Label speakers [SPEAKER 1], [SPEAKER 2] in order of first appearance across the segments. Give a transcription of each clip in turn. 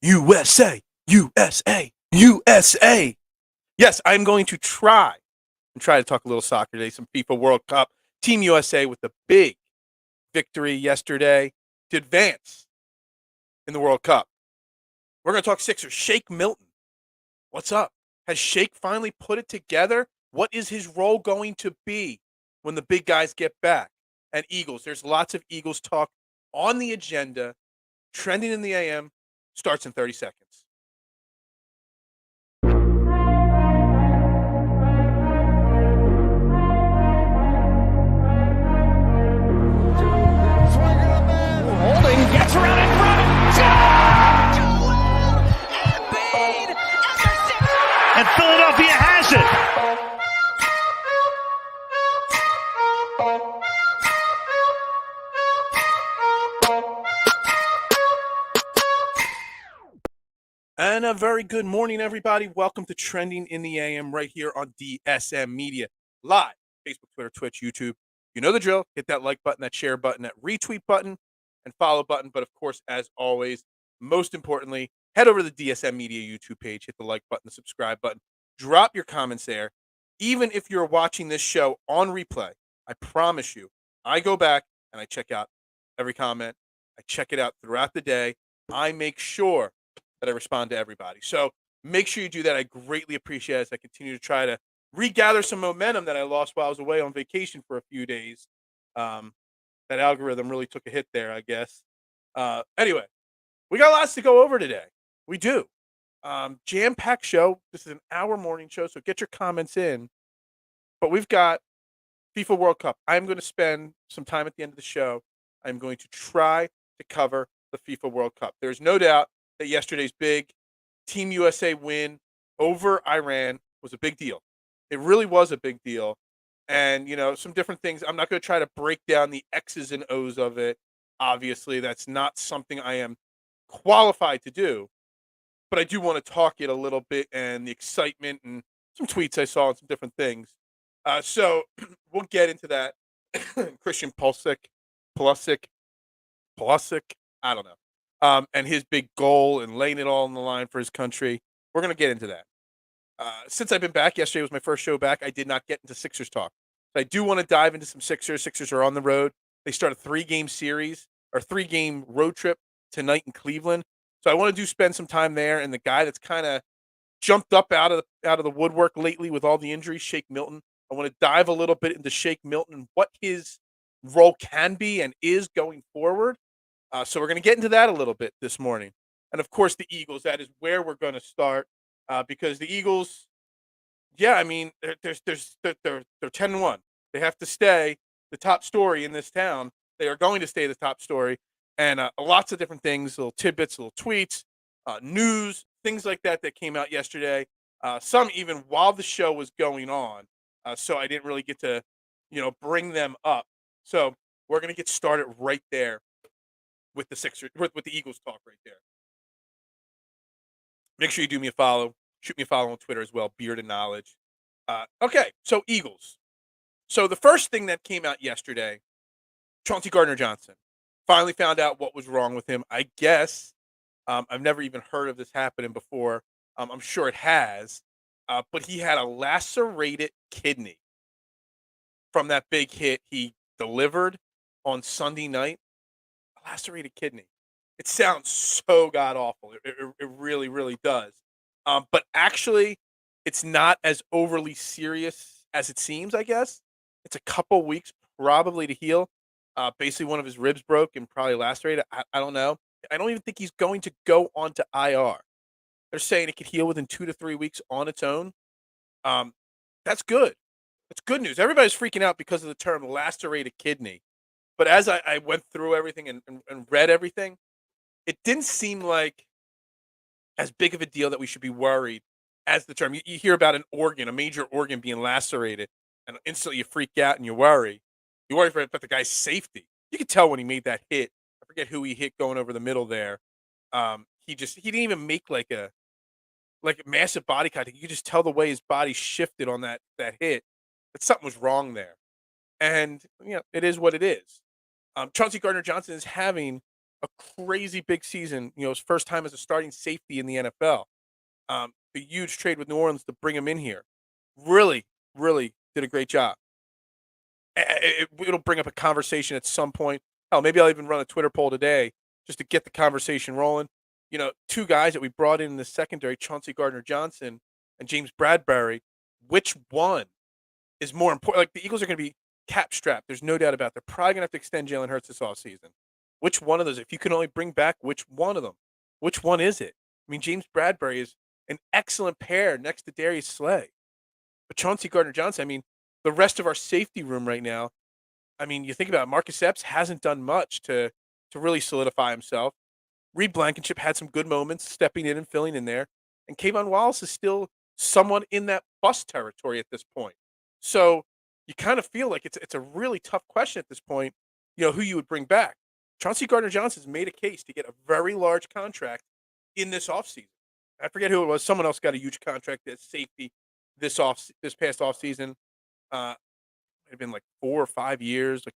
[SPEAKER 1] USA, USA, USA. Yes, I'm going to try to talk a little soccer today, some FIFA World Cup. Team USA with the big victory yesterday to advance in the World Cup. We're going to talk Sixers. Shake Milton. What's up? Has Shake finally put it together? What is his role going to be when the big guys get back? And Eagles. There's lots of Eagles talk on the agenda. Trending in the AM starts in 30 seconds.
[SPEAKER 2] Holding gets around in front.
[SPEAKER 3] And Philadelphia has it.
[SPEAKER 1] And a very good morning, everybody. Welcome to Trending in the AM right here on DSM Media. Live, Facebook, Twitter, Twitch, YouTube. You know the drill. Hit that like button, that share button, that retweet button, and follow button. But, of course, as always, most importantly, head over to the DSM Media YouTube page. Hit the like button, the subscribe button. Drop your comments there. Even if you're watching this show on replay, I promise you, I go back and I check out every comment. I check it out throughout the day. I make sure that I respond to everybody. So make sure you do that. I greatly appreciate it as I continue to try to regather some momentum that I lost while I was away on vacation for a few days. That algorithm really took a hit there, I guess. Anyway, we got lots to go over today. We do. Jam-packed show. This is an hour morning show, so get your comments in. But we've got FIFA World Cup. I'm going to spend some time at the end of the show. I'm going to try to cover the FIFA World Cup. There's no doubt that yesterday's big Team USA win over Iran was a big deal. It really was a big deal. And, you know, some different things. I'm not going to try to break down the X's and O's of it. Obviously, that's not something I am qualified to do. But I do want to talk it a little bit and the excitement and some tweets I saw and some different things. So we'll get into that. Christian Pulisic, I don't know. And his big goal and laying it all on the line for his country. We're going to get into that. Since I've been back, yesterday was my first show back, I did not get into Sixers talk. So I do want to dive into some Sixers. Sixers are on the road. They start a 3-game series or 3-game road trip tonight in Cleveland. So I want to spend some time there. And the guy that's kind of jumped up out of the woodwork lately with all the injuries, Shake Milton. I want to dive a little bit into Shake Milton and what his role can be and is going forward. So we're going to get into that a little bit this morning. And, of course, the Eagles. That is where we're going to start because the Eagles, yeah, I mean, they're 10-1. They have to stay the top story in this town. They are going to stay the top story. And lots of different things, little tidbits, little tweets, news, things like that came out yesterday. Some even while the show was going on. So I didn't really get to, bring them up. So we're going to get started right there with the Sixers, with the Eagles talk right there. Make sure you do me a follow. Shoot me a follow on Twitter as well, Beard and Knowledge. Okay, so Eagles. So the first thing that came out yesterday, Chauncey Gardner Johnson. Finally found out what was wrong with him. I guess I've never even heard of this happening before. I'm sure it has. But he had a lacerated kidney from that big hit he delivered on Sunday night. A lacerated kidney. It sounds so god-awful. It really, really does. But actually, it's not as overly serious as it seems, I guess. It's a couple weeks probably to heal. Basically, one of his ribs broke and probably lacerated. I don't know. I don't even think he's going to go onto IR. They're saying it could heal within 2 to 3 weeks on its own. That's good. That's good news. Everybody's freaking out because of the term lacerated kidney. But as I went through everything and read everything, it didn't seem like as big of a deal that we should be worried as the term. You hear about an organ, a major organ being lacerated, and instantly you freak out and you worry. You worry about the guy's safety. You could tell when he made that hit. I forget who he hit going over the middle there. He didn't even make like a massive body contact. You could just tell the way his body shifted on that hit that something was wrong there. And it is what it is. Chauncey Gardner Johnson is having a crazy big season. His first time as a starting safety in the NFL. The huge trade with New Orleans to bring him in here. Really, really did a great job. It'll bring up a conversation at some point. Hell, maybe I'll even run a Twitter poll today just to get the conversation rolling. Two guys that we brought in the secondary, Chauncey Gardner Johnson and James Bradbury. Which one is more important? Like, the Eagles are going to be cap strapped. There's no doubt about it. They're probably going to have to extend Jalen Hurts this offseason. Which one of those? If you can only bring back which one of them, which one is it? I mean, James Bradbury is an excellent pair next to Darius Slay. But Chauncey Gardner Johnson, I mean, the rest of our safety room right now, I mean, you think about it, Marcus Epps hasn't done much to really solidify himself. Reed Blankenship had some good moments stepping in and filling in there. And Kayvon Wallace is still someone in that bust territory at this point. So you kind of feel like it's a really tough question at this point, who you would bring back. Chauncey Gardner Johnson's made a case to get a very large contract in this offseason. I forget who it was. Someone else got a huge contract as safety this past offseason. It had been like 4 or 5 years, like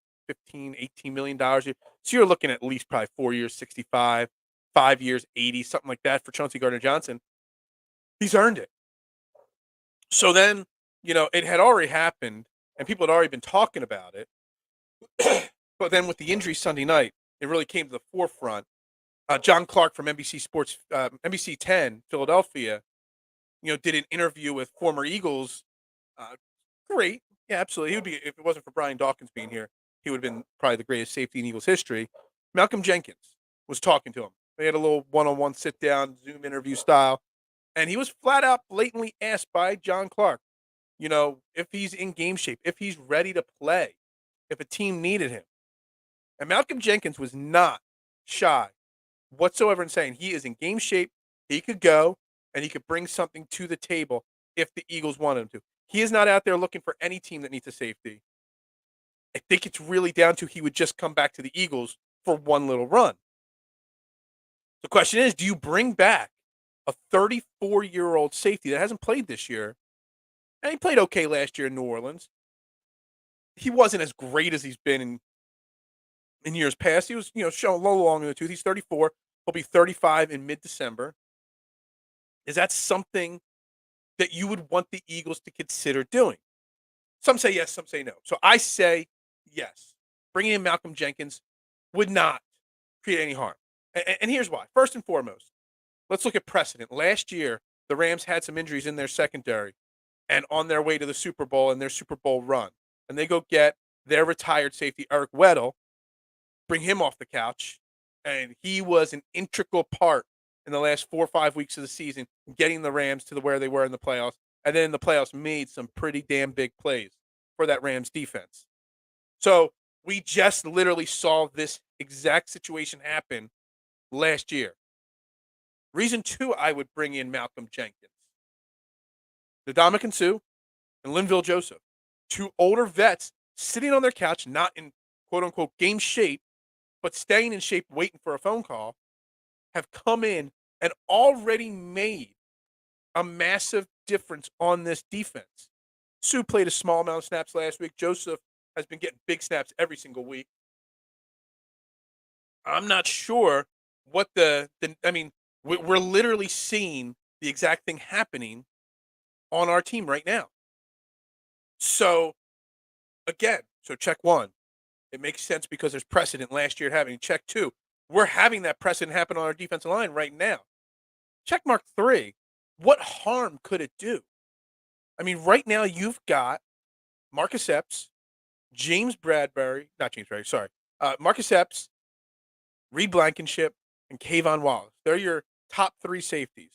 [SPEAKER 1] $15-18 million. So you're looking at least probably 4 years, 65, 5 years, 80, something like that for Chauncey Gardner Johnson. He's earned it. So then, it had already happened and people had already been talking about it. But then with the injury Sunday night, it really came to the forefront. John Clark from NBC 10, Philadelphia, did an interview with former Eagles. Great. Yeah, absolutely. He would be, if it wasn't for Brian Dawkins being here, he would have been probably the greatest safety in Eagles history. Malcolm Jenkins was talking to him. They had a little one-on-one sit-down, Zoom interview style. And he was flat out blatantly asked by John Clark, if he's in game shape, if he's ready to play, if a team needed him. And Malcolm Jenkins was not shy whatsoever in saying he is in game shape, he could go, and he could bring something to the table if the Eagles wanted him to. He is not out there looking for any team that needs a safety. I think it's really down to he would just come back to the Eagles for one little run. The question is, do you bring back a 34-year-old safety that hasn't played this year? And he played okay last year in New Orleans. He wasn't as great as he's been in years past. He was, showing a little long in the tooth. He's 34. He'll be 35 in mid-December. Is that something that you would want the Eagles to consider doing? Some say yes, some say no. So I say yes. Bringing in Malcolm Jenkins would not create any harm. And here's why. First and foremost, let's look at precedent. Last year, the Rams had some injuries in their secondary and on their way to the Super Bowl and their Super Bowl run. And they go get their retired safety, Eric Weddle, bring him off the couch, and he was an integral part in the last 4 or 5 weeks of the season, getting the Rams to where they were in the playoffs, and then in the playoffs made some pretty damn big plays for that Rams defense. So we just literally saw this exact situation happen last year. Reason 2, I would bring in Malcolm Jenkins. Ndamukong Suh and Linville Joseph, 2 older vets sitting on their couch, not in quote-unquote game shape, but staying in shape, waiting for a phone call, have come in and already made a massive difference on this defense. Suh played a small amount of snaps last week. Joseph has been getting big snaps every single week. I'm not sure what we're literally seeing the exact thing happening on our team right now. So, again, check 1. It makes sense because there's precedent last year having. Check 2. We're having that precedent happen on our defensive line right now. Check mark 3. What harm could it do? I mean, right now you've got Marcus Epps, Marcus Epps, Reed Blankenship, and Kayvon Wallace. They're your top 3 safeties.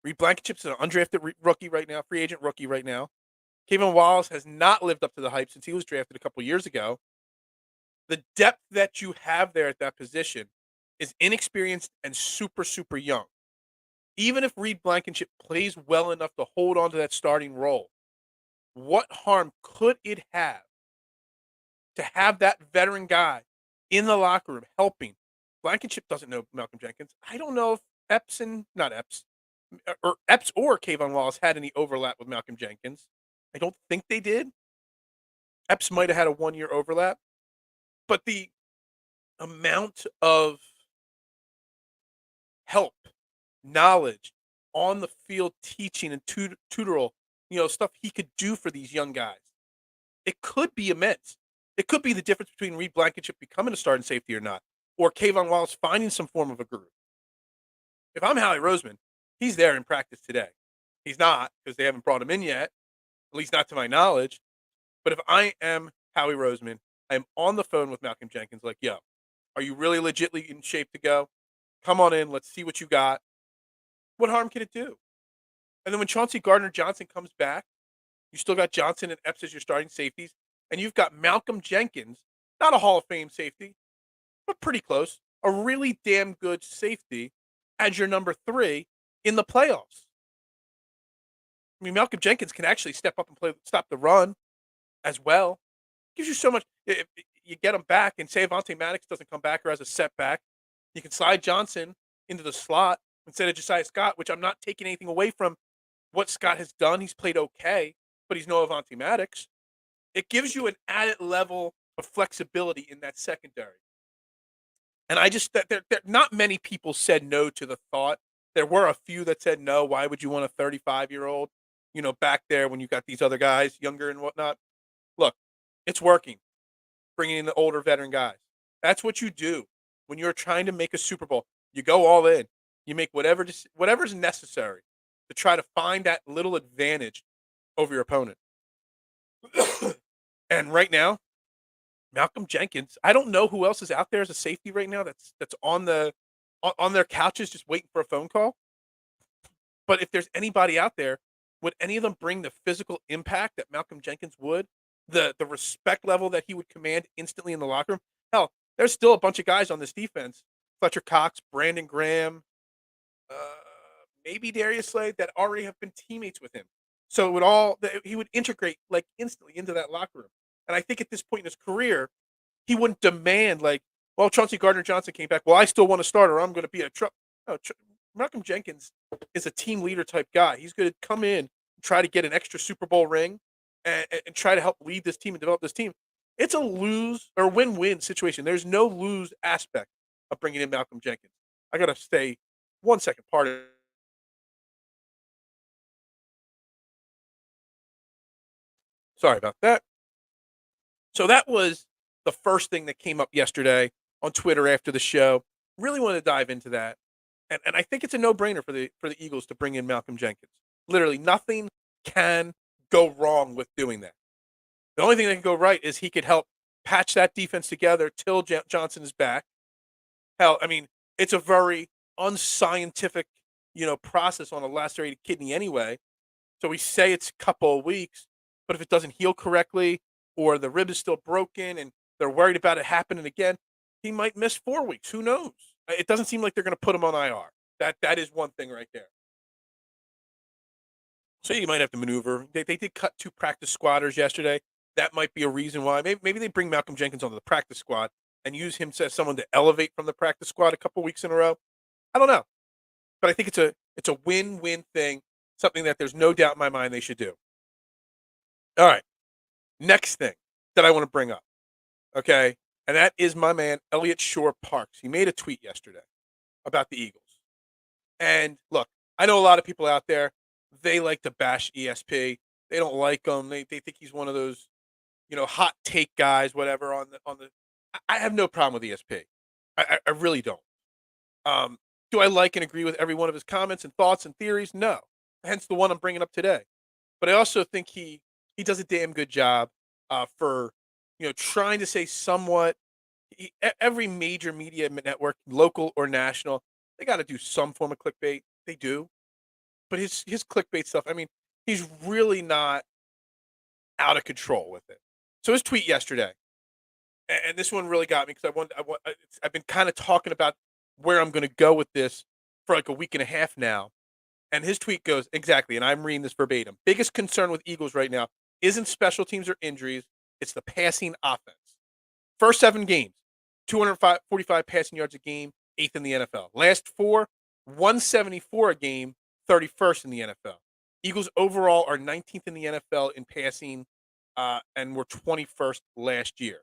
[SPEAKER 1] Reed Blankenship's an undrafted rookie right now, free agent rookie right now. Kayvon Wallace has not lived up to the hype since he was drafted a couple years ago. The depth that you have there at that position is inexperienced and super, super young. Even if Reed Blankenship plays well enough to hold on to that starting role, what harm could it have to have that veteran guy in the locker room helping? Blankenship doesn't know Malcolm Jenkins. I don't know if Epps or Kayvon Wallace had any overlap with Malcolm Jenkins. I don't think they did. Epps might have had a 1-year overlap. But the amount of help, knowledge, on the field teaching and tutoral, stuff he could do for these young guys, it could be immense. It could be the difference between Reed Blankenship becoming a starting safety or not, or Kayvon Wallace finding some form of a groove. If I'm Howie Roseman, he's there in practice today. He's not because they haven't brought him in yet, at least not to my knowledge. But if I am Howie Roseman, I am on the phone with Malcolm Jenkins like, yo, are you really legitly in shape to go? Come on in. Let's see what you got. What harm can it do? And then when Chauncey Gardner Johnson comes back, you still got Johnson and Epps as your starting safeties, and you've got Malcolm Jenkins, not a Hall of Fame safety, but pretty close, a really damn good safety as your number 3 in the playoffs. I mean, Malcolm Jenkins can actually step up and stop the run as well. Gives you so much. If you get him back, and say Avonte Maddox doesn't come back or has a setback, you can slide Johnson into the slot instead of Josiah Scott, which I'm not taking anything away from what Scott has done. He's played okay, but he's no Avonte Maddox. It gives you an added level of flexibility in that secondary. And I just, not many people said no to the thought. There were a few that said no. Why would you want a 35-year-old, back there when you got these other guys younger and whatnot? Look, it's working. Bringing in the older veteran guys. That's what you do when you're trying to make a Super Bowl. You go all in. You make whatever's necessary to try to find that little advantage over your opponent. And right now, Malcolm Jenkins, I don't know who else is out there as a safety right now that's on their couches just waiting for a phone call. But if there's anybody out there, would any of them bring the physical impact that Malcolm Jenkins would? The respect level that he would command instantly in the locker room? Hell, there's still a bunch of guys on this defense. Fletcher Cox, Brandon Graham, maybe Darius Slade that already have been teammates with him. So he would integrate like instantly into that locker room. And I think at this point in his career, he wouldn't demand like, well, Chauncey Gardner Johnson came back. Well, I still want to start or I'm going to be a truck. No, Malcolm Jenkins is a team leader type guy. He's going to come in, try to get an extra Super Bowl ring and try to help lead this team and develop this team. It's a lose or win-win situation. There's no lose aspect of bringing in Malcolm Jenkins. I got to stay 1 second. Pardon. Sorry about that. So that was the first thing that came up yesterday on Twitter after the show. Really wanted to dive into that. And I think it's a no-brainer for the Eagles to bring in Malcolm Jenkins. Literally nothing can go wrong with doing that. The only thing that can go right is he could help patch that defense together till Johnson is back. Hell, I mean, it's a very unscientific, process on a lacerated kidney anyway. So we say it's a couple of weeks, but if it doesn't heal correctly or the rib is still broken and they're worried about it happening again, he might miss 4 weeks. Who knows? It doesn't seem like they're going to put him on IR. That is one thing right there. So you might have to maneuver. They did cut 2 practice squatters yesterday. That might be a reason why. Maybe they bring Malcolm Jenkins onto the practice squad and use him as someone to elevate from the practice squad a couple weeks in a row. I don't know. But I think it's a win-win thing, something that there's no doubt in my mind they should do. All right. Next thing that I want to bring up, okay, and that is my man, Elliot Shore Parks. He made a tweet yesterday about the Eagles. And look, I know a lot of people out there, they like to bash ESP. They don't like him. They think he's one of those, hot take guys, whatever. I have no problem with ESP. I really don't. Do I like and agree with every one of his comments and thoughts and theories? No. Hence the one I'm bringing up today. But I also think he does a damn good job for trying to say somewhat. Every major media network, local or national, they got to do some form of clickbait. They do. But his clickbait stuff, I mean, he's really not out of control with it. So his tweet yesterday, and this one really got me because I've been kind of talking about where I'm going to go with this for like a week and a half now. And his tweet goes, exactly, and I'm reading this verbatim. Biggest concern with Eagles right now isn't special teams or injuries. It's the passing offense. First 7 games, 245 passing yards a game, 8th in the NFL. Last 4, 174 a game, 31st in the NFL. Eagles overall are 19th in the NFL in passing, and were 21st last year.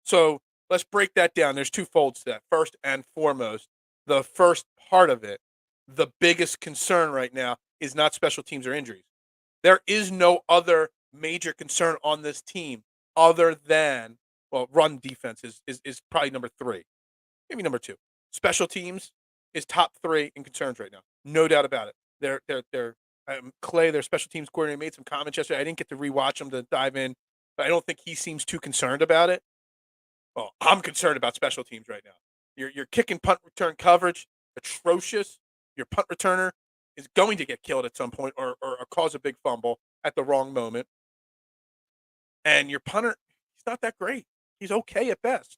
[SPEAKER 1] So let's break that down. There's 2 folds to that. First and foremost, the first part of it, the biggest concern right now is not special teams or injuries. There is no other major concern on this team other than, well, run defense is probably number 3, maybe number 2. Special teams is top 3 in concerns right now, no doubt about it. They're Clay, their special teams coordinator, made some comments yesterday. I didn't get to rewatch them to dive in, but I don't think he seems too concerned about it. Well, I'm concerned about special teams right now. Your kick and punt return coverage, atrocious. Your punt returner is going to get killed at some point or cause a big fumble at the wrong moment. And your punter, he's not that great. He's okay at best.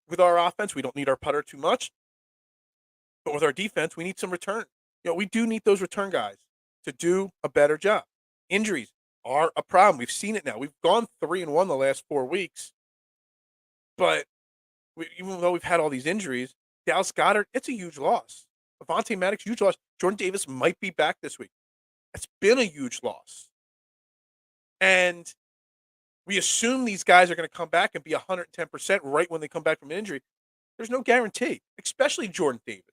[SPEAKER 1] With our offense, we don't need our putter too much. But with our defense, we need some return. We do need those return guys to do a better job. Injuries are a problem. We've seen it now. We've gone 3-1 the last 4 weeks. But even though we've had all these injuries, Dallas Goedert, it's a huge loss. Avonte Maddox, huge loss. Jordan Davis might be back this week. It's been a huge loss. And we assume these guys are going to come back and be 110% right when they come back from an injury. There's no guarantee, especially Jordan Davis.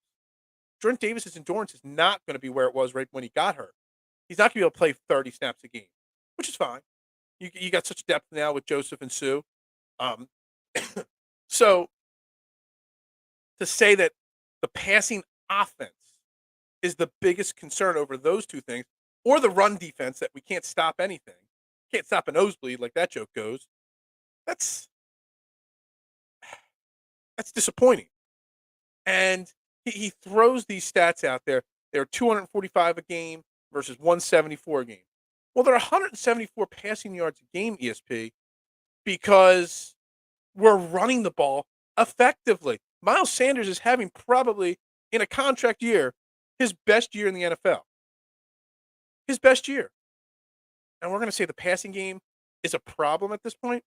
[SPEAKER 1] Jordan Davis' endurance is not going to be where it was right when he got hurt. He's not going to be able to play 30 snaps a game, which is fine. You got such depth now with Joseph and Sue. So to say that the passing offense is the biggest concern over those two things, or the run defense that we can't stop anything, can't stop a nosebleed like that joke goes, that's disappointing. And he throws these stats out there. They're 245 a game versus 174 a game. Well, they're 174 passing yards a game, ESP, because we're running the ball effectively. Miles Sanders is having probably, in a contract year, his best year in the NFL. His best year. And we're going to say the passing game is a problem at this point.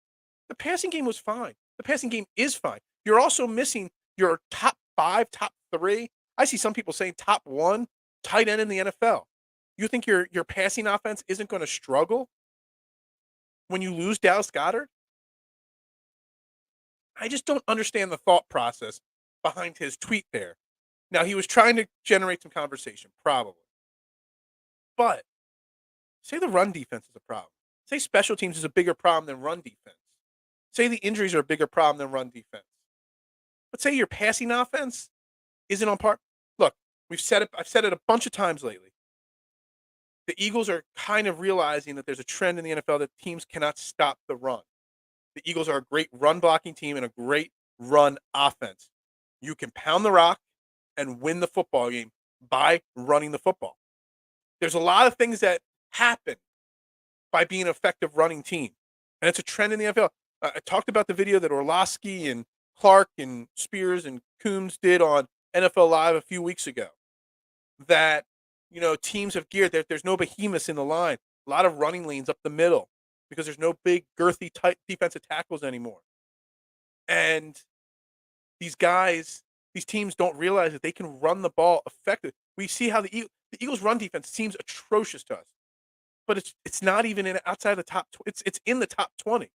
[SPEAKER 1] The passing game was fine. The passing game is fine. You're also missing your top 5, top 3. I see some people saying top 1 tight end in the NFL. You think your passing offense isn't going to struggle when you lose Dallas Goedert? I just don't understand the thought process behind his tweet there. Now, he was trying to generate some conversation, probably. But say the run defense is a problem. Say special teams is a bigger problem than run defense. Say the injuries are a bigger problem than run defense. But say your passing offense isn't on par. Look, I've said it a bunch of times lately. The Eagles are kind of realizing that there's a trend in the NFL that teams cannot stop the run. The Eagles are a great run blocking team and a great run offense. You can pound the rock and win the football game by running the football. There's a lot of things that happen by being an effective running team. And it's a trend in the NFL. I talked about the video that Orlowski and Clark and Spears and Coombs did on NFL Live a few weeks ago. That, teams have geared. There's no behemoths in the line. A lot of running lanes up the middle because there's no big, girthy, tight defensive tackles anymore. And these teams don't realize that they can run the ball effectively. We see how the Eagles' run defense seems atrocious to us, but it's not even outside the top. It's in the top 20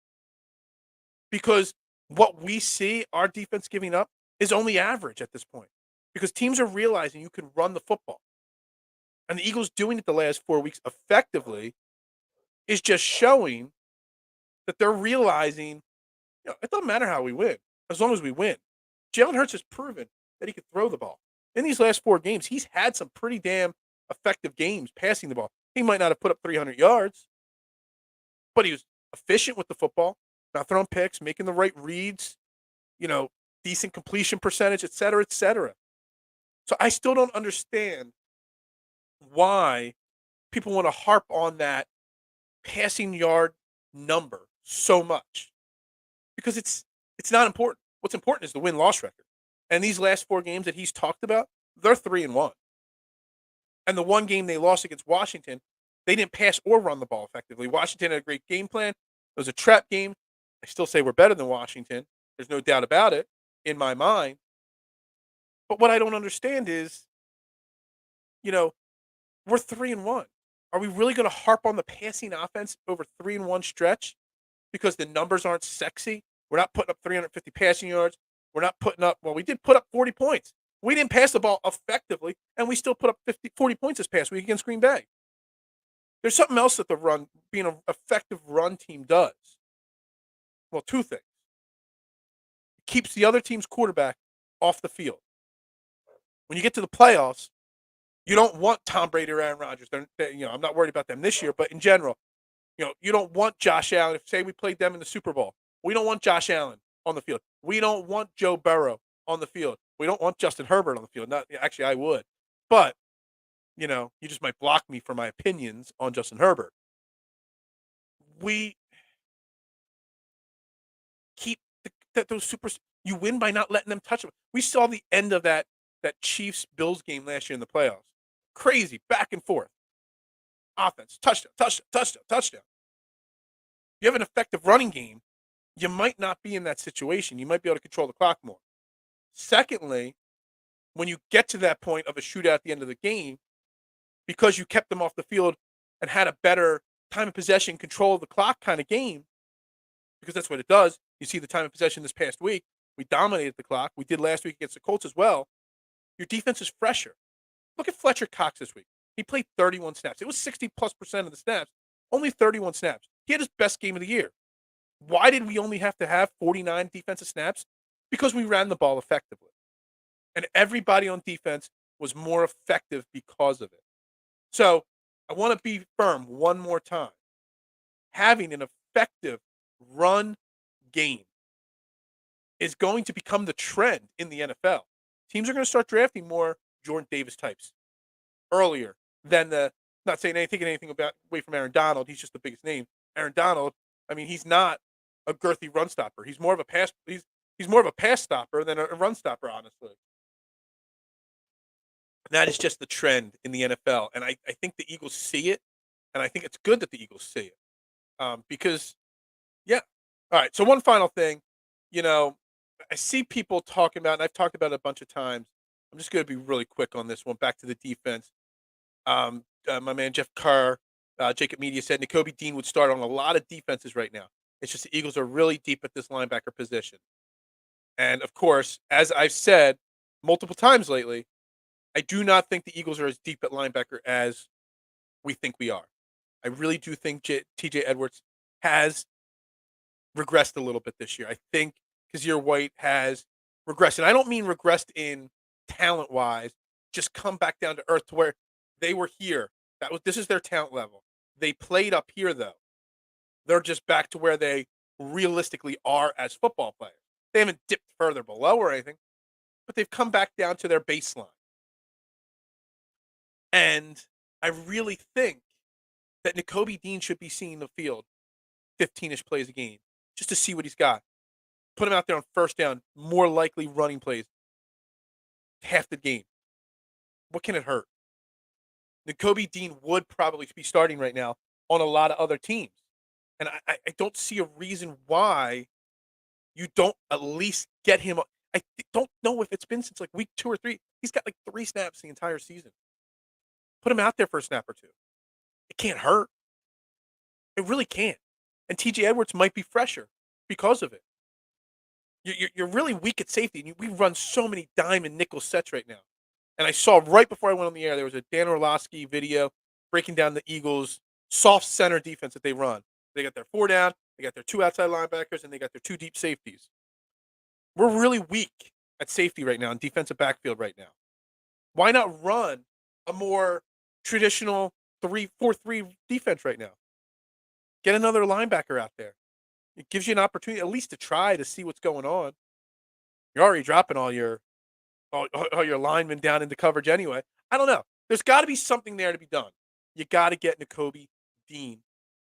[SPEAKER 1] because what we see our defense giving up is only average at this point because teams are realizing you can run the football, and the Eagles doing it the last 4 weeks effectively is just showing that they're realizing it doesn't matter how we win as long as we win. Jalen Hurts has proven that he can throw the ball. In these last 4 games, he's had some pretty damn effective games passing the ball. He might not have put up 300 yards, but he was efficient with the football, not throwing picks, making the right reads, decent completion percentage, et cetera, et cetera. So I still don't understand why people want to harp on that passing yard number so much because it's not important. What's important is the win-loss record. And these last 4 games that he's talked about, they're 3-1. And the one game they lost against Washington, they didn't pass or run the ball effectively. Washington had a great game plan. It was a trap game. I still say we're better than Washington. There's no doubt about it in my mind. But what I don't understand is, we're 3-1. Are we really going to harp on the passing offense over 3-1 stretch because the numbers aren't sexy? We're not putting up 350 passing yards. We're not putting up, we did put up 40 points. We didn't pass the ball effectively, and we still put up 40 points this past week against Green Bay. There's something else that being an effective run team does. Well, two things. It keeps the other team's quarterback off the field. When you get to the playoffs, you don't want Tom Brady or Aaron Rodgers. I'm not worried about them this year, but in general, you don't want Josh Allen. If say we played them in the Super Bowl, we don't want Josh Allen on the field. We don't want Joe Burrow on the field. We don't want Justin Herbert on the field. Actually, I would, but you just might block me for my opinions on Justin Herbert. We keep those super. You win by not letting them touch them. We saw the end of that Chiefs-Bills game last year in the playoffs. Crazy, back and forth. Offense, touchdown, touchdown, touchdown, touchdown. If you have an effective running game, you might not be in that situation. You might be able to control the clock more. Secondly, when you get to that point of a shootout at the end of the game, because you kept them off the field and had a better time of possession, control of the clock kind of game, because that's what it does. You see the time of possession this past week. We dominated the clock. We did last week against the Colts as well. Your defense is fresher. Look at Fletcher Cox this week. He played 31 snaps. It was 60+% of the snaps, only 31 snaps. He had his best game of the year. Why did we only have to have 49 defensive snaps? Because we ran the ball effectively. And everybody on defense was more effective because of it. So I want to be firm one more time. Having an effective run game is going to become the trend in the NFL. Teams are going to start drafting more Jordan Davis types earlier than not saying anything away from Aaron Donald. He's just the biggest name. Aaron Donald, he's not a girthy run stopper. He's more of a pass. He's more of a pass stopper than a run stopper, honestly. And that is just the trend in the NFL, and I think the Eagles see it, and I think it's good that the Eagles see it, because, yeah. All right. So one final thing, I see people talking about, and I've talked about it a bunch of times. I'm just going to be really quick on this one. Back to the defense. My man Jeff Carr, Jacob Media said Nakobe Dean would start on a lot of defenses right now. It's just the Eagles are really deep at this linebacker position. And, of course, as I've said multiple times lately, I do not think the Eagles are as deep at linebacker as we think we are. I really do think TJ Edwards has regressed a little bit this year. I think Kazir White has regressed. And I don't mean regressed in talent-wise, just come back down to earth to where they were here. This is their talent level. They played up here, though. They're just back to where they realistically are as football players. They haven't dipped further below or anything, but they've come back down to their baseline. And I really think that Nakobe Dean should be seeing the field 15-ish plays a game just to see what he's got. Put him out there on first down, more likely running plays half the game. What can it hurt? Nakobe Dean would probably be starting right now on a lot of other teams. And I don't see a reason why you don't at least get him. I don't know if it's been since like week 2 or 3. He's got like 3 snaps the entire season. Put him out there for a snap or 2. It can't hurt. It really can't. And TJ Edwards might be fresher because of it. You're really weak at safety. And we run so many dime and nickel sets right now. And I saw right before I went on the air, there was a Dan Orlovsky video breaking down the Eagles' soft center defense that they run. They got their 4 down, they got their 2 outside linebackers, and they got their 2 deep safeties. We're really weak at safety right now and defensive backfield right now. Why not run a more traditional 3-4-3 defense right now? Get another linebacker out there. It gives you an opportunity at least to try to see what's going on. You're already dropping all your linemen down into coverage anyway. I don't know. There's got to be something there to be done. You got to get Nakobe Dean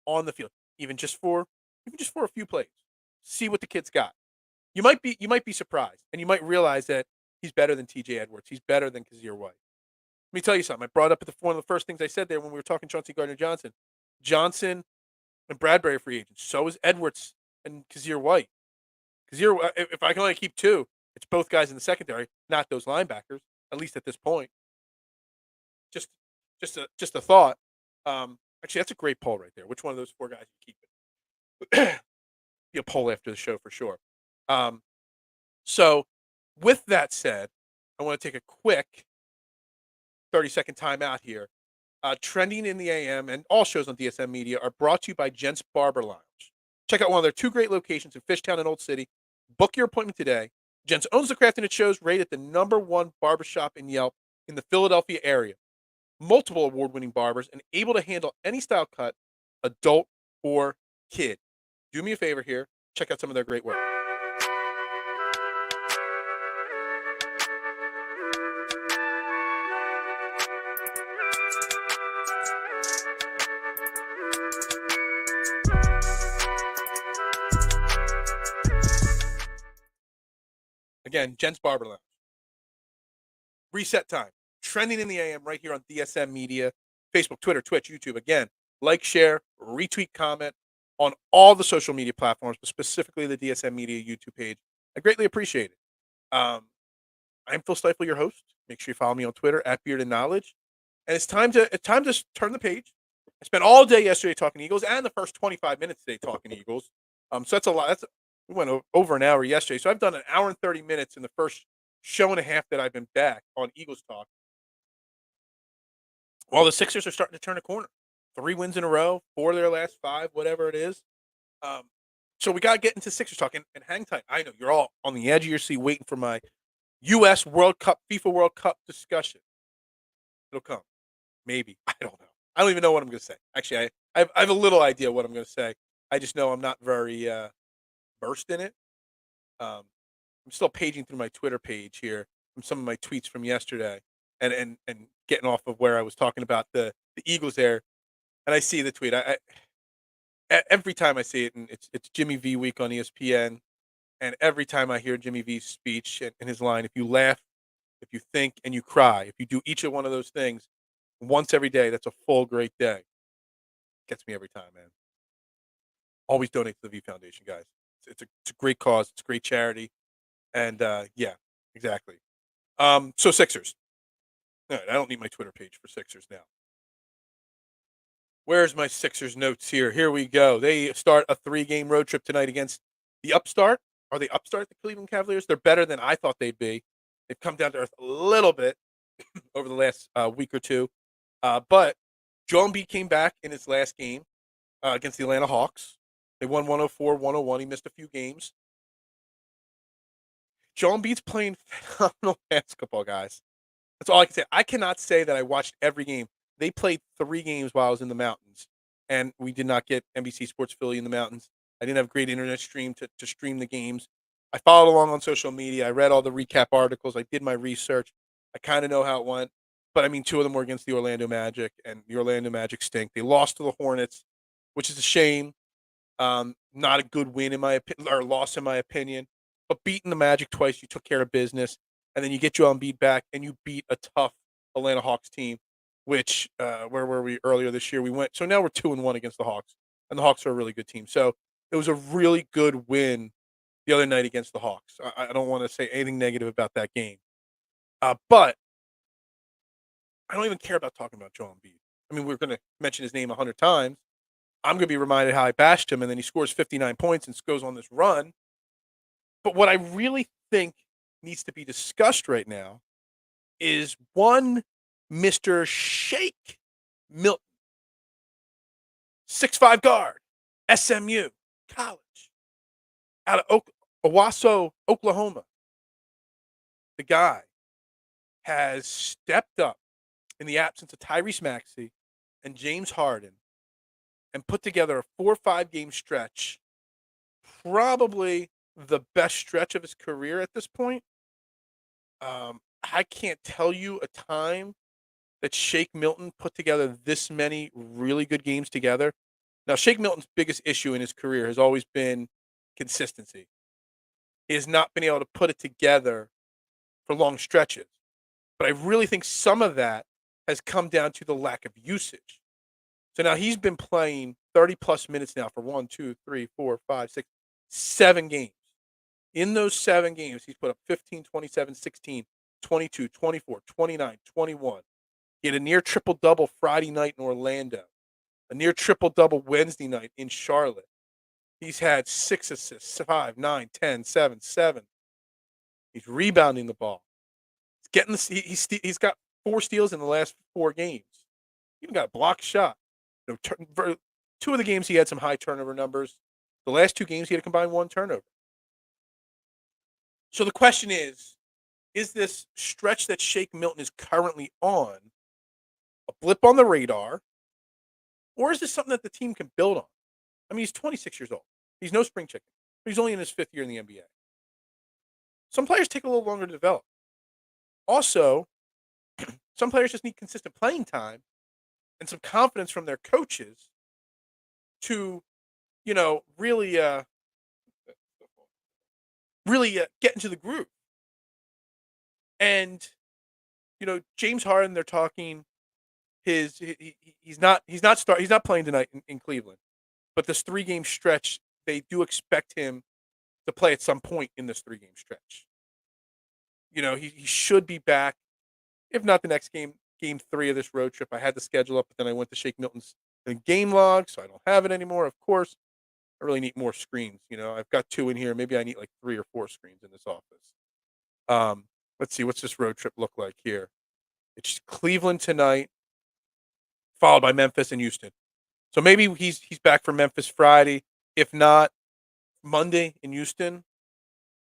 [SPEAKER 1] on the field, even just for a few plays. See what the kid's got. You might be surprised, and you might realize that he's better than TJ Edwards. He's better than Kazir White. Let me tell you something. I brought up one of the first things I said there when we were talking Chauncey Gardner Johnson. Johnson and Bradbury are free agents. So is Edwards and Kazir White. Kazir, if I can only keep 2, it's both guys in the secondary, not those linebackers, at least at this point. Just a thought. Actually, that's a great poll right there. Which one of those 4 guys you keep it? Be a poll after the show for sure. So with that said, I want to take a quick 30-second timeout here. Trending in the AM and all shows on DSM Media are brought to you by Gents Barber Lounge. Check out one of their 2 great locations in Fishtown and Old City. Book your appointment today. Gents owns the craft and it shows, rated the #1 barbershop in Yelp in the Philadelphia area. Multiple award-winning barbers and able to handle any style cut, adult or kid. Do me a favor here. Check out some of their great work. Again, Gents Barber Lounge. Reset time. Trending in the AM right here on DSM Media, Facebook, Twitter, Twitch, YouTube. Again, like, share, retweet, comment on all the social media platforms, but specifically the DSM Media YouTube page. I greatly appreciate it. I'm Phil Stifle, your host. Make sure you follow me on Twitter at Beard and Knowledge. And it's time to turn the page. I spent all day yesterday talking Eagles and the first 25 minutes today talking Eagles. So that's a lot. We went over an hour yesterday. So I've done an hour and 30 minutes in the first show and a half that I've been back on Eagles Talk. Well, the Sixers are starting to turn a corner. 3 wins in a row, 4 of their last 5, whatever it is. So we got to get into Sixers talk. And hang tight. I know you're all on the edge of your seat waiting for my U.S. World Cup, FIFA World Cup discussion. It'll come. Maybe. I don't know. I don't even know what I'm going to say. Actually, I have a little idea what I'm going to say. I just know I'm not very versed in it. I'm still paging through my Twitter page here from some of my tweets from yesterday and getting off of where I was talking about the Eagles there. And I see the tweet. Every time I see it, and it's Jimmy V week on ESPN, and every time I hear Jimmy V's speech and his line, if you laugh, if you think, and you cry, if you do each of one of those things once every day, that's a full great day. Gets me every time, man. Always donate to the V Foundation, guys. It's a great cause. It's a great charity. And, yeah, exactly. So Sixers. All right, I don't need my Twitter page for Sixers now. Where's my Sixers notes here? Here we go. They start a 3-game road trip tonight against the upstart. Are they upstart, the Cleveland Cavaliers? They're better than I thought they'd be. They've come down to earth a little bit over the last week or two. But Joel Embiid came back in his last game against the Atlanta Hawks. They won 104-101. He missed a few games. Joel Embiid's playing phenomenal basketball, guys. That's all I can say. I cannot say that I watched every game. They played 3 games while I was in the mountains, and we did not get NBC Sports Philly in the mountains. I didn't have great internet stream to stream the games. I followed along on social media. I read all the recap articles. I did my research. I kind of know how it went. But, I mean, 2 of them were against the Orlando Magic, and the Orlando Magic stink. They lost to the Hornets, which is a shame. Not a good win in my opinion, or loss in my opinion. But beating the Magic twice, you took care of business, and then you get Joel Embiid back, and you beat a tough Atlanta Hawks team, which where were we earlier this year? We went. So now we're 2-1 against the Hawks, and the Hawks are a really good team. So it was a really good win the other night against the Hawks. I don't want to say anything negative about that game, but I don't even care about talking about Joel Embiid. I mean, we're going to mention his name 100 times. I'm going to be reminded how I bashed him, and then he scores 59 points and goes on this run. But what I really think needs to be discussed right now is one Mr. Shake Milton, 6'5" guard, SMU College, out of Owasso, Oklahoma. The guy has stepped up in the absence of Tyrese Maxey and James Harden and put together a 4 or 5 game stretch, probably the best stretch of his career at this point. I can't tell you a time that Shake Milton put together this many really good games together. Now, Shake Milton's biggest issue in his career has always been consistency. He has not been able to put it together for long stretches. But I really think some of that has come down to the lack of usage. So now he's been playing 30-plus minutes now for 1, 2, 3, 4, 5, 6, 7 games. In those 7 games, he's put up 15, 27, 16, 22, 24, 29, 21. He had a near triple-double Friday night in Orlando, a near triple-double Wednesday night in Charlotte. He's had 6 assists, 5, 9, 10, 7, 7. He's rebounding the ball. He's getting he's got 4 steals in the last 4 games. Even got a blocked shot. You know, 2 of the games he had some high turnover numbers. The last 2 games he had a combined 1 turnover. So the question is this stretch that Shake Milton is currently on a blip on the radar, or is this something that the team can build on? I mean, he's 26 years old. He's no spring chicken. But he's only in his 5th year in the NBA. Some players take a little longer to develop. Also, some players just need consistent playing time and some confidence from their coaches to, really get into the groove. And, James Harden, they're talking he's not playing tonight in Cleveland. But this 3-game stretch, they do expect him to play at some point in this 3-game stretch. He should be back, if not the next game 3 of this road trip. I had the schedule up, but then I went to Shake Milton's game log, so I don't have it anymore, of course. I really need more screens. I've got 2 in here. Maybe I need like 3 or 4 screens in this office. Let's see, what's this road trip look like here? It's Cleveland tonight, followed by Memphis and Houston. So maybe he's back for Memphis Friday. If not, Monday in Houston.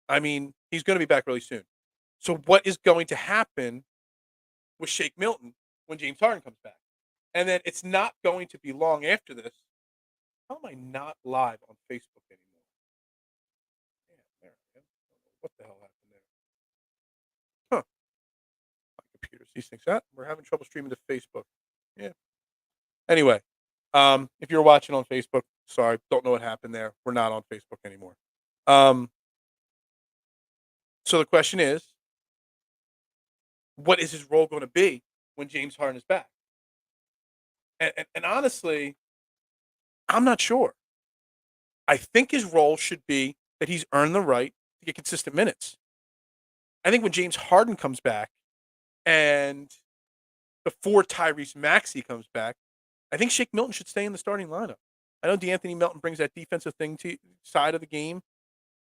[SPEAKER 1] I mean, he's going to be back really soon. So what is going to happen with Shake Milton when James Harden comes back? And then it's not going to be long after this. How am I not live on Facebook anymore? Damn, there. What the hell happened there? Huh. My computer sees things. We're having trouble streaming to Facebook. Yeah. Anyway, if you're watching on Facebook, sorry, don't know what happened there. We're not on Facebook anymore. So the question is, what is his role going to be when James Harden is back? And honestly, I'm not sure. I think his role should be that he's earned the right to get consistent minutes. I think when James Harden comes back and before Tyrese Maxey comes back, I think Shake Milton should stay in the starting lineup. I know DeAnthony Melton brings that defensive thing to side of the game,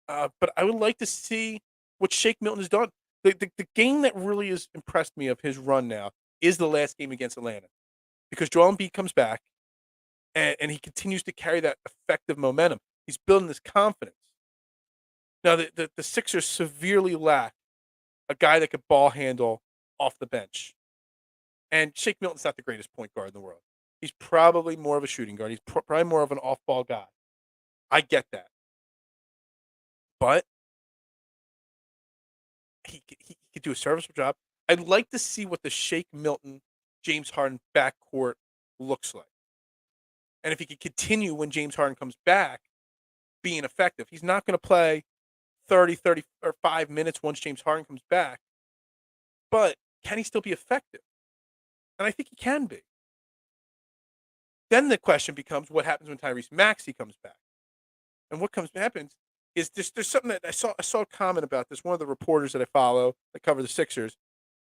[SPEAKER 1] but I would like to see what Shake Milton has done. The game that really has impressed me of his run now is the last game against Atlanta, because Joel Embiid comes back and he continues to carry that effective momentum. He's building this confidence. Now, the Sixers severely lack a guy that could ball handle off the bench. And Shake Milton's not the greatest point guard in the world. He's probably more of a shooting guard. He's probably more of an off-ball guy. I get that. But he could do a serviceable job. I'd like to see what the Shake Milton, James Harden backcourt looks like. And if he could continue when James Harden comes back being effective. He's not going to play 30 or 5 minutes once James Harden comes back. But can he still be effective? And I think he can be. Then the question becomes, what happens when Tyrese Maxey comes back? And what happens is there's something that I saw a comment about this. One of the reporters that I follow that cover the Sixers,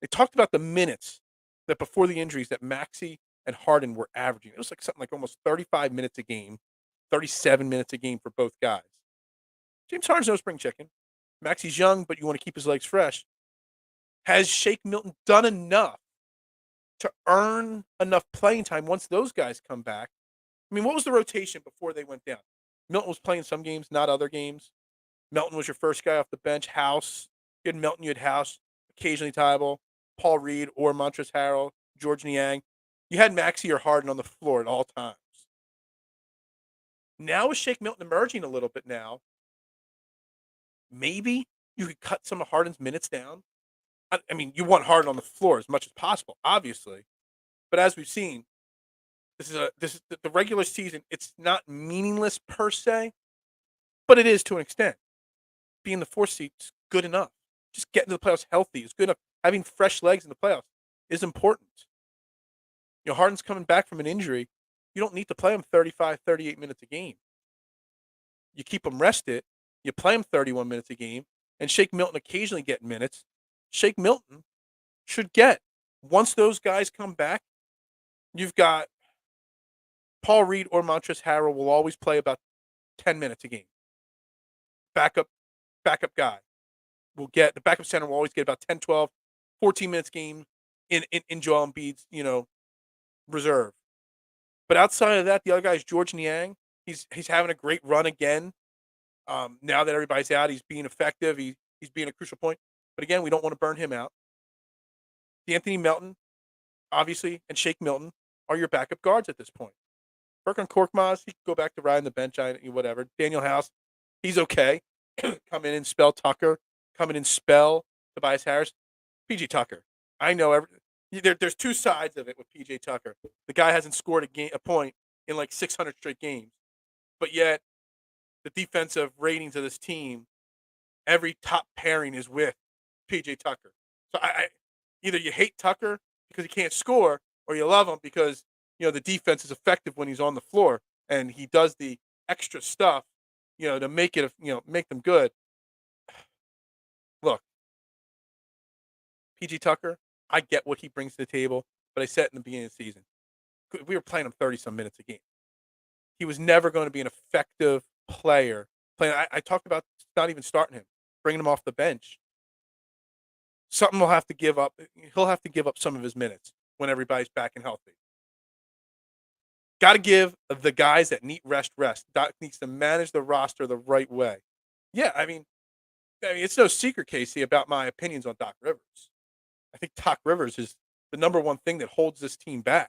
[SPEAKER 1] they talked about the minutes that before the injuries that Maxey and Harden were averaging. It was like something like almost 35 minutes a game, 37 minutes a game for both guys. James Harden's no spring chicken. Maxey's young, but you want to keep his legs fresh. Has Shake Milton done enough to earn enough playing time once those guys come back? I mean, what was the rotation before they went down? Milton was playing some games, not other games. Melton was your first guy off the bench. House. You had Melton, you had House, occasionally Tybal, Paul Reed or Montrezl Harrell, George Niang. You had Maxey or Harden on the floor at all times. Now with Shake Milton emerging a little bit now, maybe you could cut some of Harden's minutes down. I mean, you want Harden on the floor as much as possible, obviously. But as we've seen, this is the regular season. It's not meaningless per se, but it is to an extent. Being the 4th seed is good enough. Just getting to the playoffs healthy is good enough. Having fresh legs in the playoffs is important. You know, Harden's coming back from an injury. You don't need to play him 35, 38 minutes a game. You keep him rested. You play him 31 minutes a game, and Shake Milton occasionally get minutes. Shake Milton should get, once those guys come back, you've got Paul Reed or Montrezl Harrell will always play about 10 minutes a game. Backup guy will get, the backup center will always get about 10, 12, 14 minutes game in Joel Embiid's, reserve. But outside of that, the other guy is George Niang. He's having a great run again. Now that everybody's out, he's being effective. He's being a crucial point. But again, we don't want to burn him out. Anthony Melton, obviously, and Shake Milton are your backup guards at this point. Furkan Korkmaz, he can go back to riding the bench, whatever. Daniel House, he's okay. Come in and spell Tucker. Come in and spell Tobias Harris. PJ Tucker. I know there's two sides of it with PJ Tucker. The guy hasn't scored a point in like 600 straight games. But yet, the defensive ratings of this team, every top pairing is with PJ Tucker. So I either you hate Tucker because he can't score, or you love him because the defense is effective when he's on the floor and he does the extra stuff, to make it make them good. Look, PJ Tucker, I get what he brings to the table, but I said in the beginning of the season, we were playing him 30-some minutes a game. He was never going to be an effective player. I talked about not even starting him, bringing him off the bench. Something will have to give up. He'll have to give up some of his minutes when everybody's back and healthy. Got to give the guys that need rest. Doc needs to manage the roster the right way. Yeah, I mean, it's no secret, Casey, about my opinions on Doc Rivers. I think Doc Rivers is the number one thing that holds this team back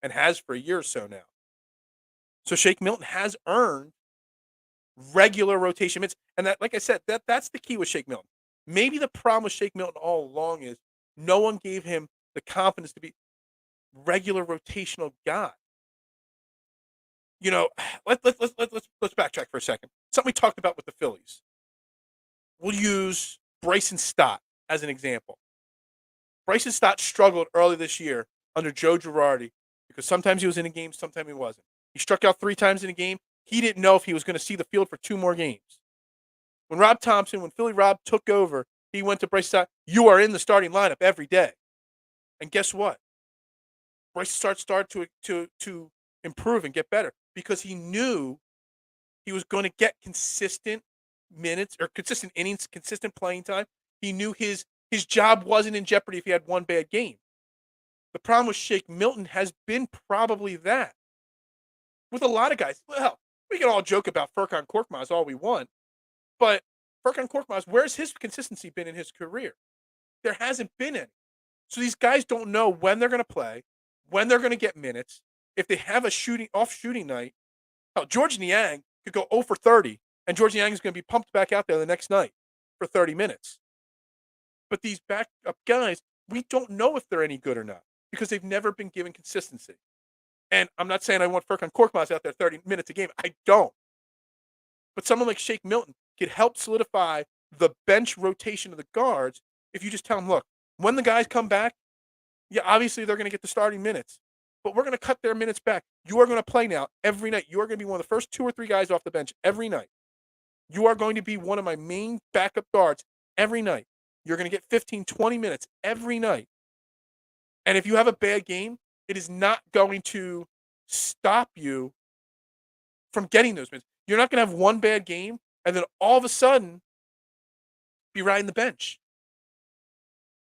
[SPEAKER 1] and has for a year or so now. So Shake Milton has earned regular rotation minutes. And that, like I said, that's the key with Shake Milton. Maybe the problem with Shake Milton all along is no one gave him the confidence to be regular rotational guy. Let's backtrack for a second. Something we talked about with the Phillies. We'll use Bryson Stott as an example. Bryson Stott struggled early this year under Joe Girardi because sometimes he was in a game, sometimes he wasn't. He struck out 3 times in a game. He didn't know if he was going to see the field for 2 more games. When Philly Rob took over, he went to Bryson Stott. You are in the starting lineup every day. And guess what? Bryson Stott started to improve and get better because he knew he was going to get consistent minutes or consistent innings, consistent playing time. He knew his job wasn't in jeopardy if he had one bad game. The problem with Shake Milton has been probably that. With a lot of guys, well, we can all joke about Furkan Korkmaz all we want, but Furkan Korkmaz, where's his consistency been in his career? There hasn't been any. So these guys don't know when they're going to play, when they're going to get minutes. If they have a shooting night, George Niang could go 0 for 30, and George Niang is going to be pumped back out there the next night for 30 minutes. But these backup guys, we don't know if they're any good or not because they've never been given consistency. And I'm not saying I want Furkan Korkmaz out there 30 minutes a game. I don't. But someone like Shake Milton could help solidify the bench rotation of the guards if you just tell them, look, when the guys come back, yeah, obviously they're going to get the starting minutes. But we're going to cut their minutes back. You are going to play now every night. You are going to be one of the first 2 or 3 guys off the bench every night. You are going to be one of my main backup guards every night. You're going to get 15, 20 minutes every night. And if you have a bad game, it is not going to stop you from getting those minutes. You're not going to have one bad game and then all of a sudden be riding the bench.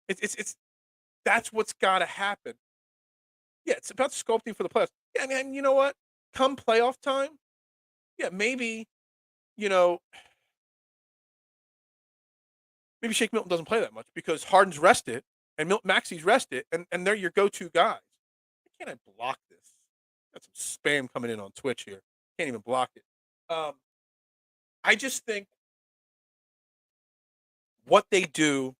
[SPEAKER 1] It's that's what's got to happen. Yeah, it's about sculpting for the playoffs. Yeah, and you know what? Come playoff time, yeah, maybe Shake Milton doesn't play that much because Harden's rested and Maxey's rested, and they're your go-to guys. Why can't I block this? Got some spam coming in on Twitch here. Can't even block it. I just think what they do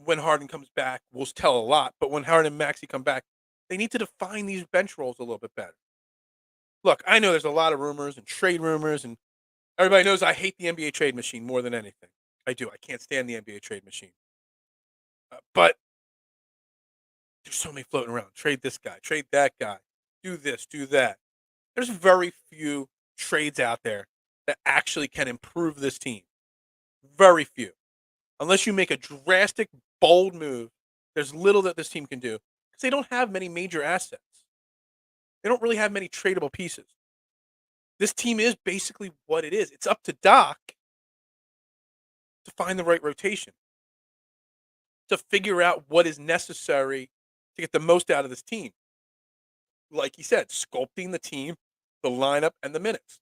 [SPEAKER 1] when Harden comes back will tell a lot. But when Harden and Maxey come back, they need to define these bench roles a little bit better. Look, I know there's a lot of rumors and trade rumors, and everybody knows I hate the NBA trade machine more than anything. I do. I can't stand the NBA trade machine. But there's so many floating around. Trade this guy. Trade that guy. Do this. Do that. There's very few trades out there that actually can improve this team. Very few. Unless you make a drastic, bold move, there's little that this team can do. Because they don't have many major assets. They don't really have many tradable pieces. This team is basically what it is. It's up to Doc to find the right rotation. It's to figure out what is necessary to get the most out of this team. Like he said, sculpting the team, the lineup, and the minutes.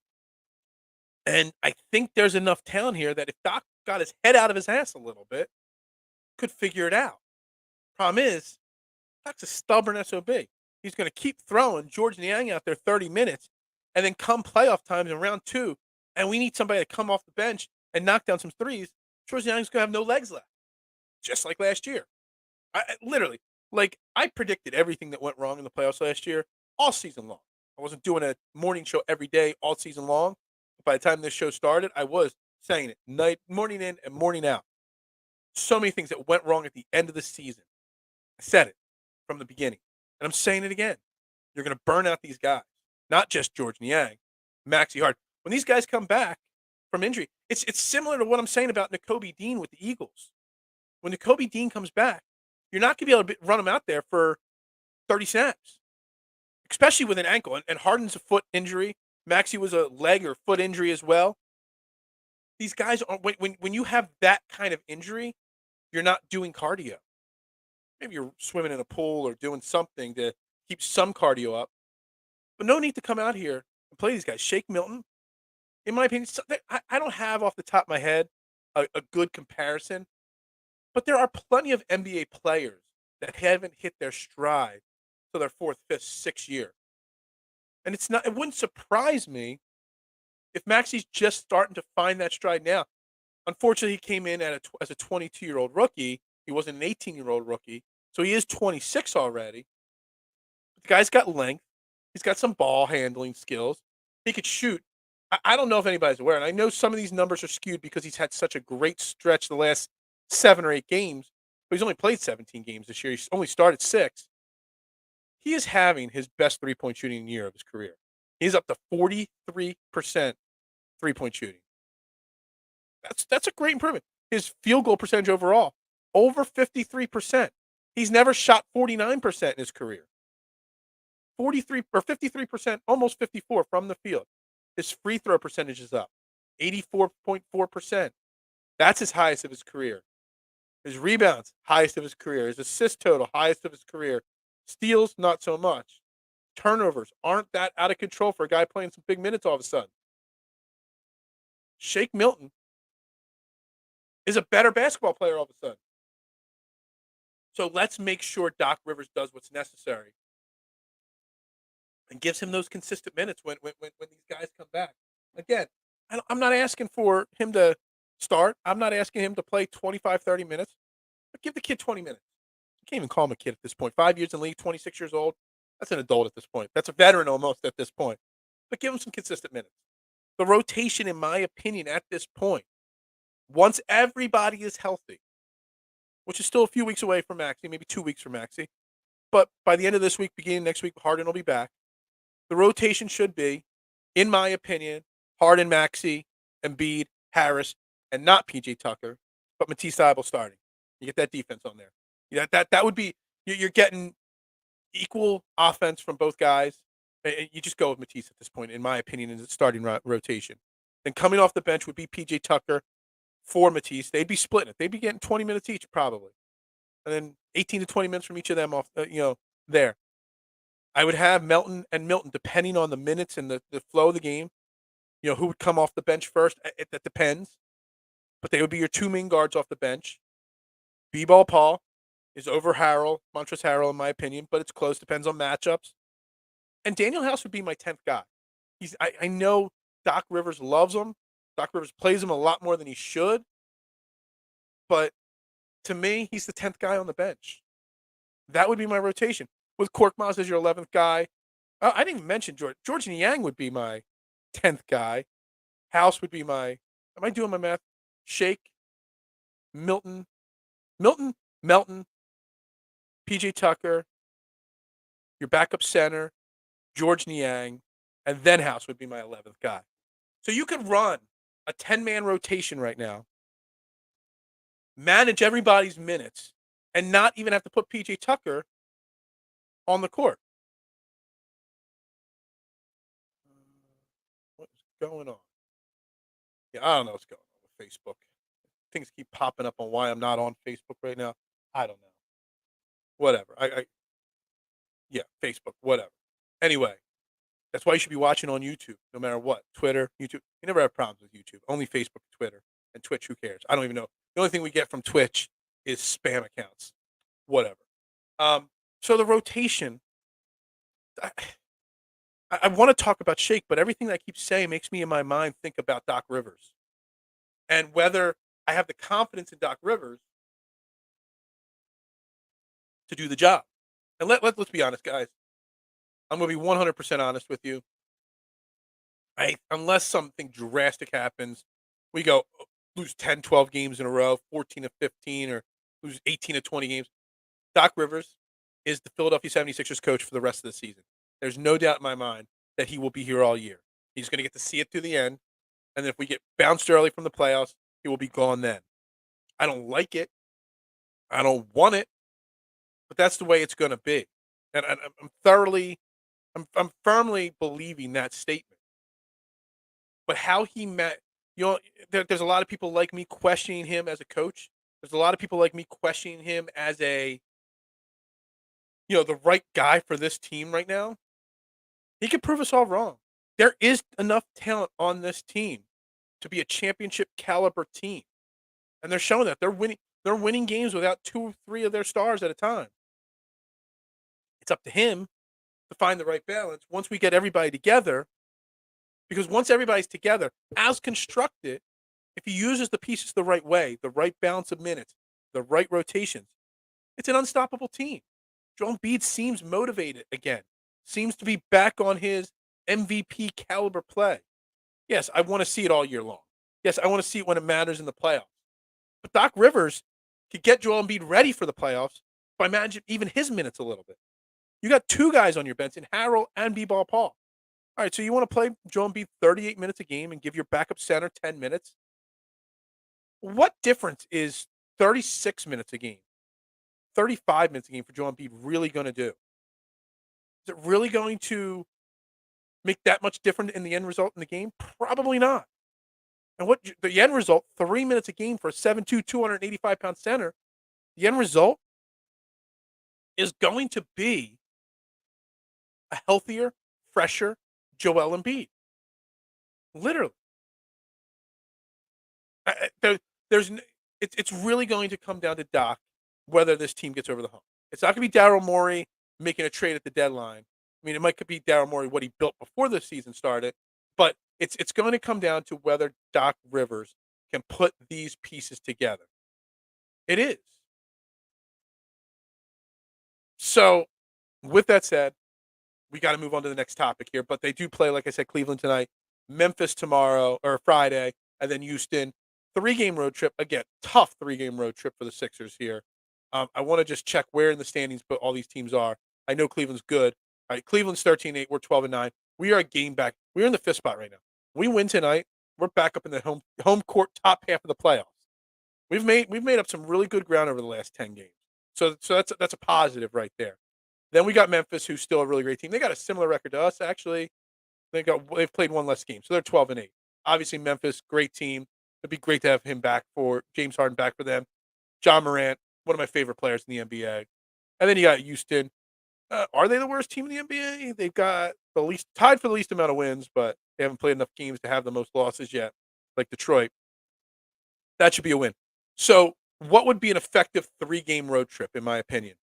[SPEAKER 1] And I think there's enough talent here that if Doc got his head out of his ass a little bit, could figure it out. Problem is, Doc's a stubborn SOB. He's going to keep throwing George Niang out there 30 minutes, and then come playoff times in round 2, and we need somebody to come off the bench and knock down some threes. George Niang's going to have no legs left, just like last year. Literally, like I predicted everything that went wrong in the playoffs last year all season long. I wasn't doing a morning show every day all season long. But by the time this show started, I was saying it morning in and morning out. So many things that went wrong at the end of the season. I said it from the beginning. And I'm saying it again. You're going to burn out these guys. Not just George Niang, Maxey Harden. When these guys come back from injury, it's similar to what I'm saying about Nakobe Dean with the Eagles. When Nakobe Dean comes back, you're not going to be able to run him out there for 30 snaps, especially with an ankle. And Harden's a foot injury. Maxey was a leg or foot injury as well. These guys aren't, when you have that kind of injury, you're not doing cardio. Maybe you're swimming in a pool or doing something to keep some cardio up. But no need to come out here and play these guys. Shake Milton, in my opinion, I don't have off the top of my head a good comparison, but there are plenty of NBA players that haven't hit their stride to their 4th, 5th, 6th year. And it wouldn't surprise me if Maxey's just starting to find that stride now. Unfortunately, he came in as a 22-year-old rookie. He wasn't an 18-year-old rookie. So he is 26 already. But the guy's got length. He's got some ball handling skills. He could shoot. I don't know if anybody's aware, and I know some of these numbers are skewed because he's had such a great stretch the last 7 or 8 games. But he's only played 17 games this year. He's only started 6. He is having his best three-point shooting year of his career. He's up to 43% three-point shooting. That's a great improvement. His field goal percentage overall, over 53%. He's never shot 49% in his career. 43 or 53%, almost 54 from the field. His free throw percentage is up, 84.4%. That's his highest of his career. His rebounds, highest of his career. His assist total, highest of his career. Steals, not so much. Turnovers aren't that out of control for a guy playing some big minutes all of a sudden. Shake Milton is a better basketball player all of a sudden. So let's make sure Doc Rivers does what's necessary and gives him those consistent minutes when these guys come back. Again, I'm not asking for him to start. I'm not asking him to play 25, 30 minutes. But give the kid 20 minutes. You can't even call him a kid at this point. 5 years in the league, 26 years old. That's an adult at this point. That's a veteran almost at this point. But give him some consistent minutes. The rotation, in my opinion, at this point, once everybody is healthy, which is still a few weeks away from Maxey, maybe 2 weeks from Maxey, but by the end of this week, beginning next week, Harden will be back. The rotation should be, in my opinion, Harden, Maxey, Embiid, Harris, and not PJ Tucker, but Matisse Thybulle starting. You get that defense on there. Yeah, that would be, you're getting equal offense from both guys. You just go with Matisse at this point, in my opinion, in the starting rotation. Then coming off the bench would be PJ Tucker for Matisse. They'd be splitting it. They'd be getting 20 minutes each probably, and then 18 to 20 minutes from each of them off. There. I would have Melton and Milton depending on the minutes and the flow of the game. Who would come off the bench first? That depends, but they would be your 2 main guards off the bench. B-Ball Paul is over Montrezl Harrell, in my opinion, but it's close. Depends on matchups. And Daniel House would be my 10th guy. I know Doc Rivers loves him. Doc Rivers plays him a lot more than he should. But to me, he's the 10th guy on the bench. That would be my rotation. With Korkmaz as your 11th guy. I didn't even mention George. George Niang would be my 10th guy. House would be my, am I doing my math? Shake, Melton, PJ Tucker, your backup center, George Niang, and then House would be my 11th guy. So you could run a 10-man rotation right now, manage everybody's minutes, and not even have to put PJ Tucker on the court. What's going on? Yeah, I don't know what's going on with Facebook. Things keep popping up on why I'm not on Facebook right now. I don't know. Whatever. Yeah, Facebook, whatever. Anyway, that's why you should be watching on YouTube, no matter what. Twitter, YouTube. You never have problems with YouTube. Only Facebook, Twitter, and Twitch. Who cares? I don't even know. The only thing we get from Twitch is spam accounts. Whatever. So the rotation. I want to talk about Shake, but everything that I keep saying makes me in my mind think about Doc Rivers and whether I have the confidence in Doc Rivers to do the job. And let's be honest, guys. I'm going to be 100% honest with you. Unless something drastic happens, we go lose 10, 12 games in a row, 14 to 15, or lose 18 to 20 games. Doc Rivers is the Philadelphia 76ers coach for the rest of the season. There's no doubt in my mind that he will be here all year. He's going to get to see it through the end. And then if we get bounced early from the playoffs, he will be gone then. I don't like it. I don't want it. But that's the way it's going to be. And I'm firmly believing that statement. But how he met, there's a lot of people like me questioning him as a coach. There's a lot of people like me questioning him as the right guy for this team right now. He could prove us all wrong. There is enough talent on this team to be a championship caliber team. And they're showing that. They're winning games without 2 or 3 of their stars at a time. It's up to him to find the right balance once we get everybody together. Because once everybody's together, as constructed, if he uses the pieces the right way, the right balance of minutes, the right rotations, it's an unstoppable team. Joel Embiid seems motivated again. Seems to be back on his MVP caliber play. Yes, I want to see it all year long. Yes, I want to see it when it matters in the playoffs. But Doc Rivers could get Joel Embiid ready for the playoffs by managing even his minutes a little bit. You got 2 guys on your bench in Harrell and B-Ball Paul. All right, so you want to play Joel Embiid 38 minutes a game and give your backup center 10 minutes? What difference is 36 minutes a game, 35 minutes a game for Joel Embiid really going to do? Is it really going to make that much different in the end result in the game? Probably not. And what the end result, 3 minutes a game for a 7'2", 285-pound center, the end result is going to be a healthier, fresher Joel Embiid. Literally. It's really going to come down to Doc whether this team gets over the hump. It's not going to be Daryl Morey making a trade at the deadline. I mean, it might be Daryl Morey what he built before the season started, but it's going to come down to whether Doc Rivers can put these pieces together. It is. So, with that said, we got to move on to the next topic here. But they do play, like I said, Cleveland tonight, Memphis tomorrow or Friday, and then Houston. 3-game road trip. Again, tough 3-game road trip for the Sixers here. I want to just check where in the standings but all these teams are. I know Cleveland's good. All right, Cleveland's 13-8. We're 12-9. We are a game back. We're in the 5th spot right now. We win tonight. We're back up in the home court top half of the playoffs. We've made up some really good ground over the last 10 games. So that's a positive right there. Then we got Memphis, who's still a really great team. They got a similar record to us, actually. They've played one less game, so they're 12-8. Obviously, Memphis, great team. It'd be great to have him back for James Harden back for them. John Morant, one of my favorite players in the NBA. And then you got Houston. Are they the worst team in the NBA? They've got tied for the least amount of wins, but they haven't played enough games to have the most losses yet, like Detroit. That should be a win. So, what would be an effective 3-game road trip, in my opinion?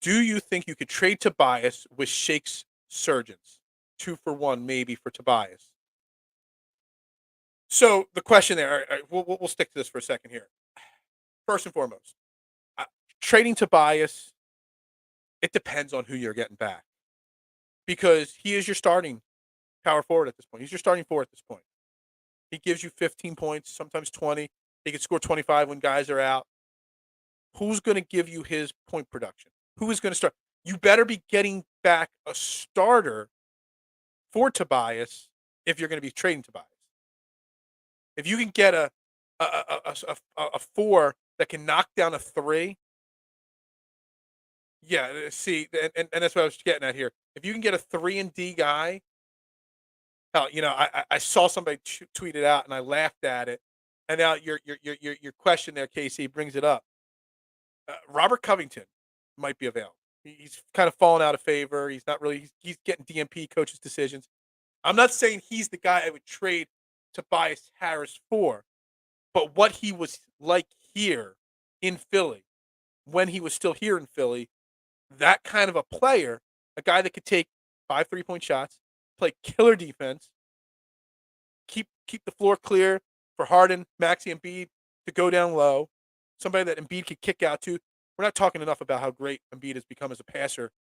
[SPEAKER 1] Do you think you could trade Tobias with Shake's surgeons? 2 for 1, maybe, for Tobias. So the question there, all right, we'll stick to this for a second here. First and foremost, trading Tobias, it depends on who you're getting back. Because he is your starting power forward at this point. He's your starting forward at this point. He gives you 15 points, sometimes 20. He can score 25 when guys are out. Who's going to give you his point production? Who is going to start? You better be getting back a starter for Tobias if you're going to be trading Tobias. If you can get a 4 that can knock down a 3, yeah. See, and that's what I was getting at here. If you can get a 3 and D guy, hell, I saw somebody tweet it out and I laughed at it, And now your question there, Casey, brings it up. Robert Covington might be available. He's kind of fallen out of favor. He's not really. He's getting DMP coaches' decisions. I'm not saying he's the guy I would trade Tobias Harris for, but what he was like here in Philly, when he was still here in Philly, that kind of a player, a guy that could take 5 3-point shots, play killer defense, keep the floor clear for Harden, Maxey, and Embiid to go down low, somebody that Embiid could kick out to. We're not talking enough about how great Embiid has become as a passer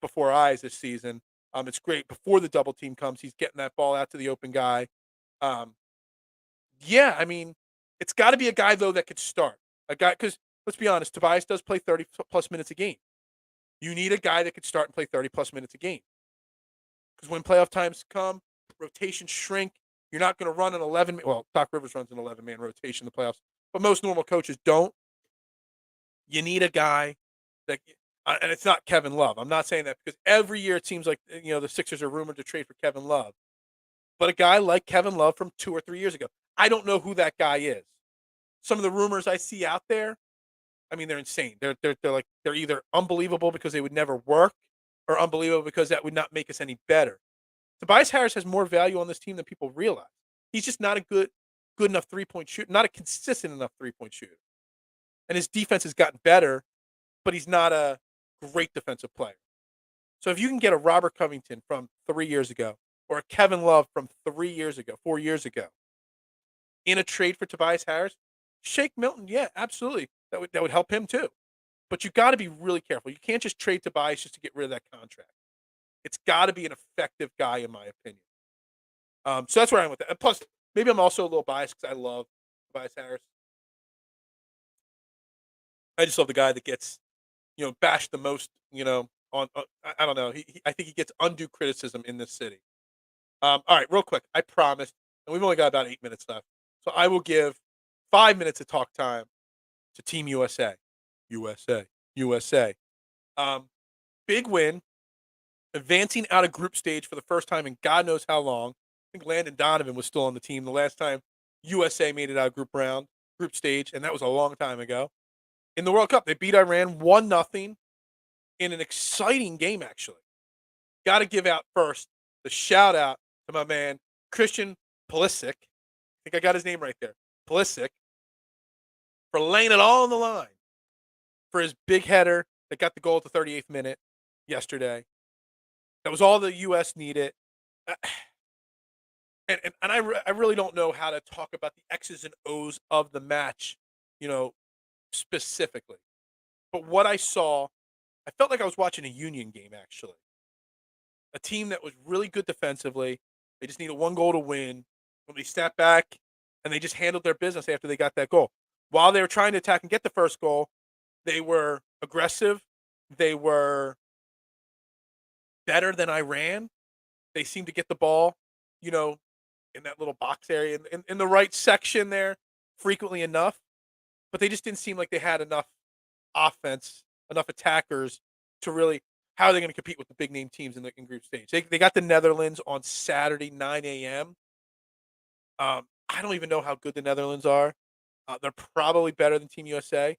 [SPEAKER 1] before our eyes this season. It's great before the double team comes. He's getting that ball out to the open guy. Yeah, I mean, it's got to be a guy, though, that could start. A guy, because let's be honest, Tobias does play 30-plus minutes a game. You need a guy that could start and play 30-plus minutes a game. Because when playoff times come, rotations shrink. You're not going to run an 11 – well, Doc Rivers runs an 11-man rotation in the playoffs, but most normal coaches don't. You need a guy that – and it's not Kevin Love. I'm not saying that because every year it seems like, the Sixers are rumored to trade for Kevin Love. But a guy like Kevin Love from 2 or 3 years ago. I don't know who that guy is. Some of the rumors I see out there, I mean, they're insane. They're either unbelievable because they would never work or unbelievable because that would not make us any better. Tobias Harris has more value on this team than people realize. He's just not a good enough 3-point shooter, not a consistent enough 3-point shooter. And his defense has gotten better, but he's not a great defensive player. So if you can get a Robert Covington from 3 years ago or a Kevin Love from 4 years ago, in a trade for Tobias Harris, Shake Milton, yeah, absolutely. That would help him too. But you got to be really careful. You can't just trade Tobias just to get rid of that contract. It's got to be an effective guy, in my opinion. So that's where I'm with that. And plus, maybe I'm also a little biased because I love Tobias Harris. I just love the guy that gets, bashed the most, on I don't know. I think he gets undue criticism in this city. All right, real quick. I promised, and we've only got about 8 minutes left. So I will give 5 minutes of talk time to Team USA. USA. Big win. Advancing out of group stage for the first time in God knows how long. I think Landon Donovan was still on the team the last time USA made it out of group stage, and that was a long time ago. In the World Cup, they beat Iran 1-0 in an exciting game, actually. Got to give out first the shout-out to my man, Christian Pulisic. I think I got his name right there. Pulisic. For laying it all on the line. For his big header that got the goal at the 38th minute yesterday. That was all the U.S. needed. And I really don't know how to talk about the X's and O's of the match, specifically. But what I saw, I felt like I was watching a Union game, actually. A team that was really good defensively. They just needed 1 goal to win. When they stepped back and they just handled their business after they got that goal. While they were trying to attack and get the first goal, they were aggressive. They were better than Iran. They seemed to get the ball, in that little box area, in the right section there frequently enough. But they just didn't seem like they had enough offense, enough attackers to really – how are they going to compete with the big-name teams in group stage? They got the Netherlands on Saturday, 9 a.m. I don't even know how good the Netherlands are. They're probably better than Team USA.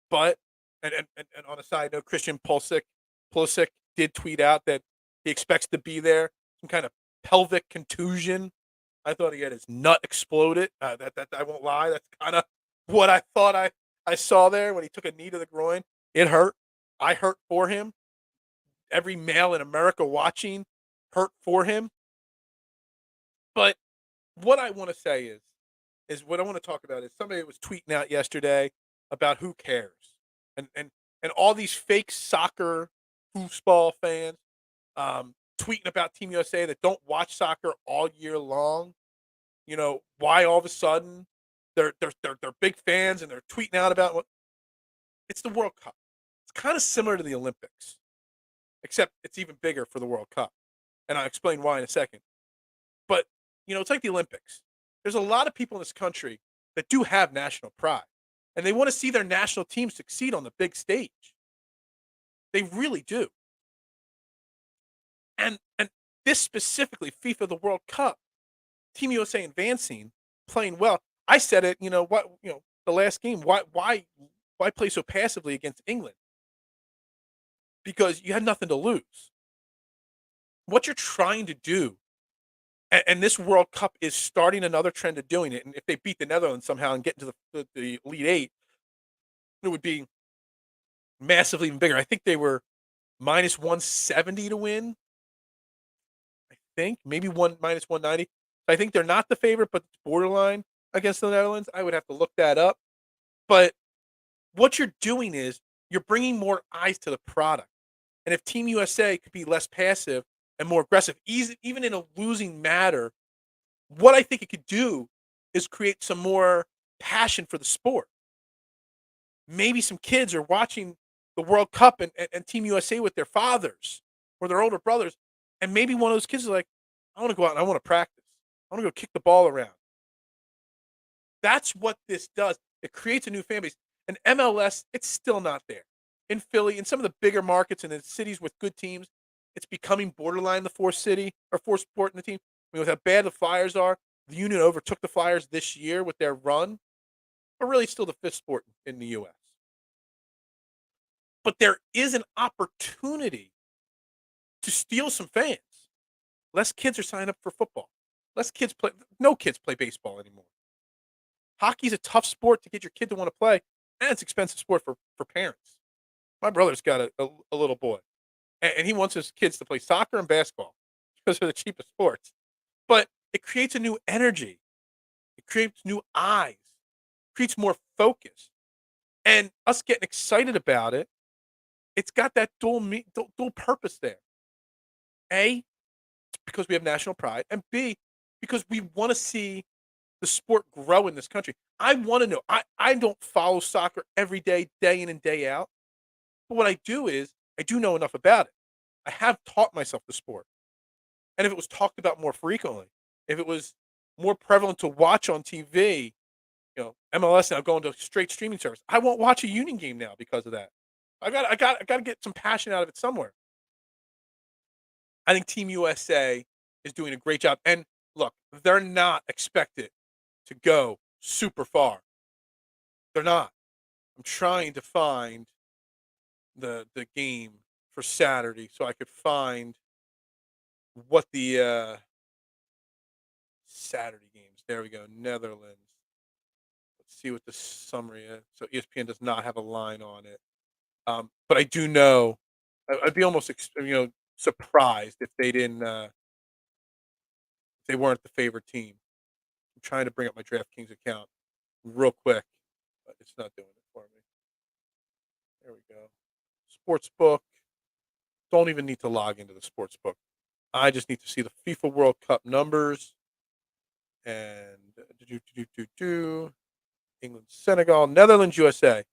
[SPEAKER 1] But and on a side note, Christian Pulisic did tweet out that he expects to be there. Some kind of pelvic contusion. I thought he had his nut exploded. That I won't lie. That's kind of what I thought I saw there when he took a knee to the groin. It hurt. I hurt for him. Every male in America watching hurt for him. But what I want to say is what I want to talk about is somebody was tweeting out yesterday about who cares. And all these fake soccer foosball fans tweeting about Team USA that don't watch soccer all year long. Why all of a sudden they're big fans and they're tweeting out about what it's the World Cup. It's kind of similar to the Olympics, except it's even bigger for the World Cup. And I'll explain why in a second. But, it's like the Olympics. There's a lot of people in this country that do have national pride. And they want to see their national team succeed on the big stage. They really do. And this specifically, FIFA, the World Cup, Team USA advancing, playing well. I said it, the last game. Why play so passively against England? Because you had nothing to lose. What you're trying to do, and this World Cup is starting another trend of doing it. And if they beat the Netherlands somehow and get into the Elite Eight, it would be massively even bigger. I think they were minus 170 to win. I think maybe minus 190. I think they're not the favorite, but it's borderline against the Netherlands. I would have to look that up. But what you're doing is you're bringing more eyes to the product. And if Team USA could be less passive and more aggressive, even in a losing matter, what I think it could do is create some more passion for the sport. Maybe some kids are watching the World Cup and Team USA with their fathers or their older brothers, and maybe one of those kids is like, I want to go out and I want to practice. I want to go kick the ball around. That's what this does. It creates a new fan base. And MLS, it's still not there. In Philly, in some of the bigger markets and in cities with good teams, it's becoming borderline the fourth sport in the team. I mean, with how bad the Flyers are, the Union overtook the Flyers this year with their run, but really still the fifth sport in the U.S. But there is an opportunity to steal some fans. Less kids are signing up for football. No kids play baseball anymore. Hockey's a tough sport to get your kid to want to play, and it's an expensive sport for parents. My brother's got a little boy, and he wants his kids to play soccer and basketball because they're the cheapest sports. But it creates a new energy. It creates new eyes. It creates more focus. And us getting excited about it, it's got that dual purpose there. A, it's because we have national pride, and B, because we want to see the sport grow in this country. I want to know. I don't follow soccer every day, day in and day out. But what I do is I do know enough about it. I have taught myself the sport. And if it was talked about more frequently, if it was more prevalent to watch on TV, MLS now going to straight streaming service, I won't watch a Union game now because of that. I got to get some passion out of it somewhere. I think Team USA is doing a great job. And look, they're not expected to go super far. They're not. I'm trying to find the game for Saturday so I could find what the Saturday games. There we go. Netherlands. Let's see what the summary is. So ESPN does not have a line on it. But I do know I'd be almost surprised if they didn't if they weren't the favorite team. I'm trying to bring up my DraftKings account real quick, but it's not doing it for me. There we go. Sportsbook. Don't even need to log into the sportsbook. I just need to see the FIFA World Cup numbers. And England, Senegal, Netherlands, USA.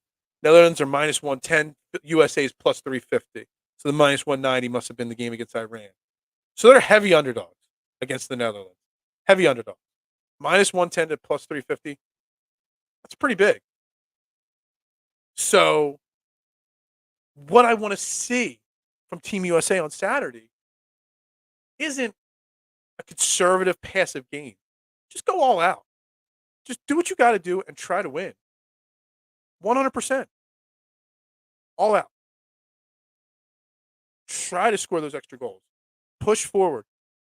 [SPEAKER 1] Netherlands are minus 110. USA is plus 350. So the minus 190 must have been the game against Iran. So they're heavy underdogs against the Netherlands. Heavy underdogs. Minus 110 to plus 350. That's pretty big. So what I want to see from Team USA on Saturday isn't a conservative, passive game. Just go all out. Just do what you got to do and try to win. 100%. All out. Try to score those extra goals. Push forward.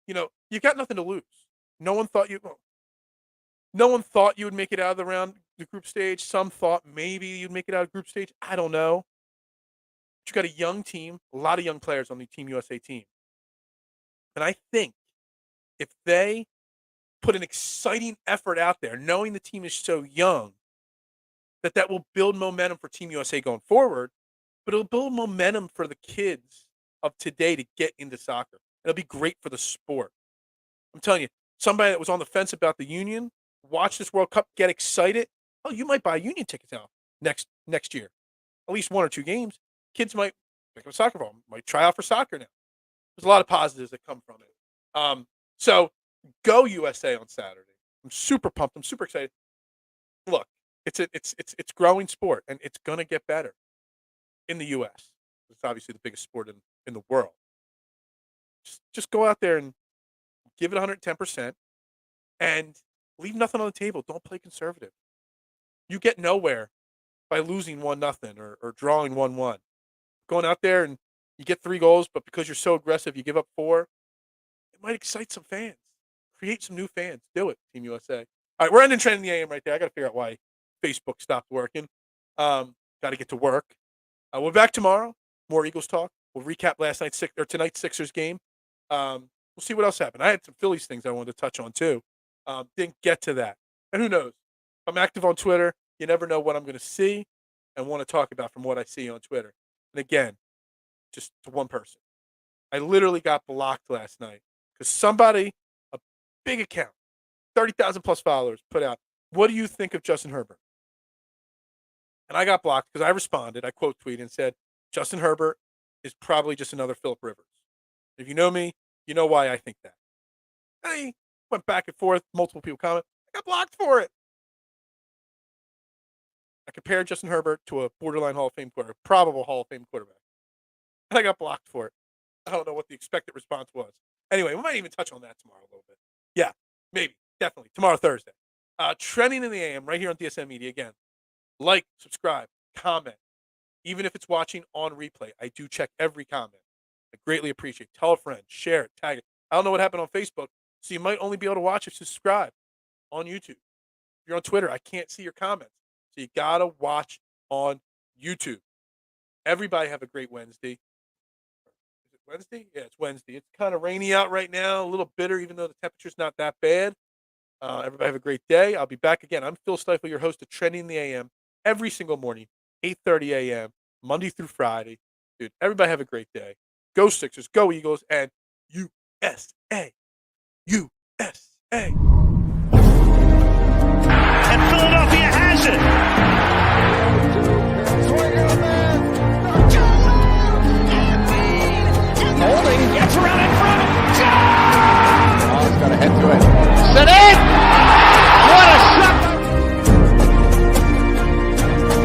[SPEAKER 1] You've got nothing to lose. No one thought you would make it out of the group stage. Some thought maybe you'd make it out of group stage. I don't know. But you got a young team, a lot of young players on the Team USA team. And I think if they put an exciting effort out there, knowing the team is so young, that will build momentum for Team USA going forward, but it'll build momentum for the kids of today to get into soccer. It'll be great for the sport. I'm telling you, somebody that was on the fence about the Union, watch this World Cup, get excited. Oh, you might buy Union tickets now next year. At least one or two games. Kids might pick up a soccer ball, might try out for soccer now. There's a lot of positives that come from it. So go USA on Saturday. I'm super pumped. I'm super excited. Look, it's growing sport, and it's gonna get better in the U.S. It's obviously the biggest sport in the world. Just go out there and give it 110%, and Leave nothing on the table. Don't play conservative. You get nowhere by losing 1-0 or drawing 1-1. Going out there and you get 3 goals, but because you're so aggressive, you give up 4. It might excite some fans. Create some new fans. Do it, Team USA. All right, we're ending Trending the AM right there. I got to figure out why Facebook stopped working. Got to get to work. We're back tomorrow. More Eagles talk. We'll recap tonight's Sixers game. We'll see what else happened. I had some Phillies things I wanted to touch on too. Didn't get to that. And who knows? If I'm active on Twitter, you never know what I'm going to see and want to talk about from what I see on Twitter. And again, just to one person. I literally got blocked last night because somebody, a big account, 30,000 plus followers, put out, "What do you think of Justin Herbert?" And I got blocked because I responded. I quote tweeted and said, "Justin Herbert is probably just another Phillip Rivers." If you know me, you know why I think that. I went back and forth. Multiple people comment. I got blocked for it. I compared Justin Herbert to a borderline Hall of Fame quarterback, probable Hall of Fame quarterback. And I got blocked for it. I don't know what the expected response was. Anyway, we might even touch on that tomorrow a little bit. Yeah, maybe. Definitely. Tomorrow, Thursday. Trending in the AM right here on DSM Media. Again, like, subscribe, comment. Even if it's watching on replay, I do check every comment. I greatly appreciate it. Tell a friend. Share it. Tag it. I don't know what happened on Facebook, so you might only be able to watch if you subscribe on YouTube. If you're on Twitter, I can't see your comments. So you got to watch on YouTube. Everybody have a great Wednesday. Is it Wednesday? Yeah, it's Wednesday. It's kind of rainy out right now, a little bitter, even though the temperature's not that bad. Everybody have a great day. I'll be back again. I'm Phil Stifle, your host of Trending in the AM, every single morning, 8:30 a.m., Monday through Friday. Dude, everybody have a great day. Go Sixers, go Eagles, and USA. USA.
[SPEAKER 3] And Philadelphia has it.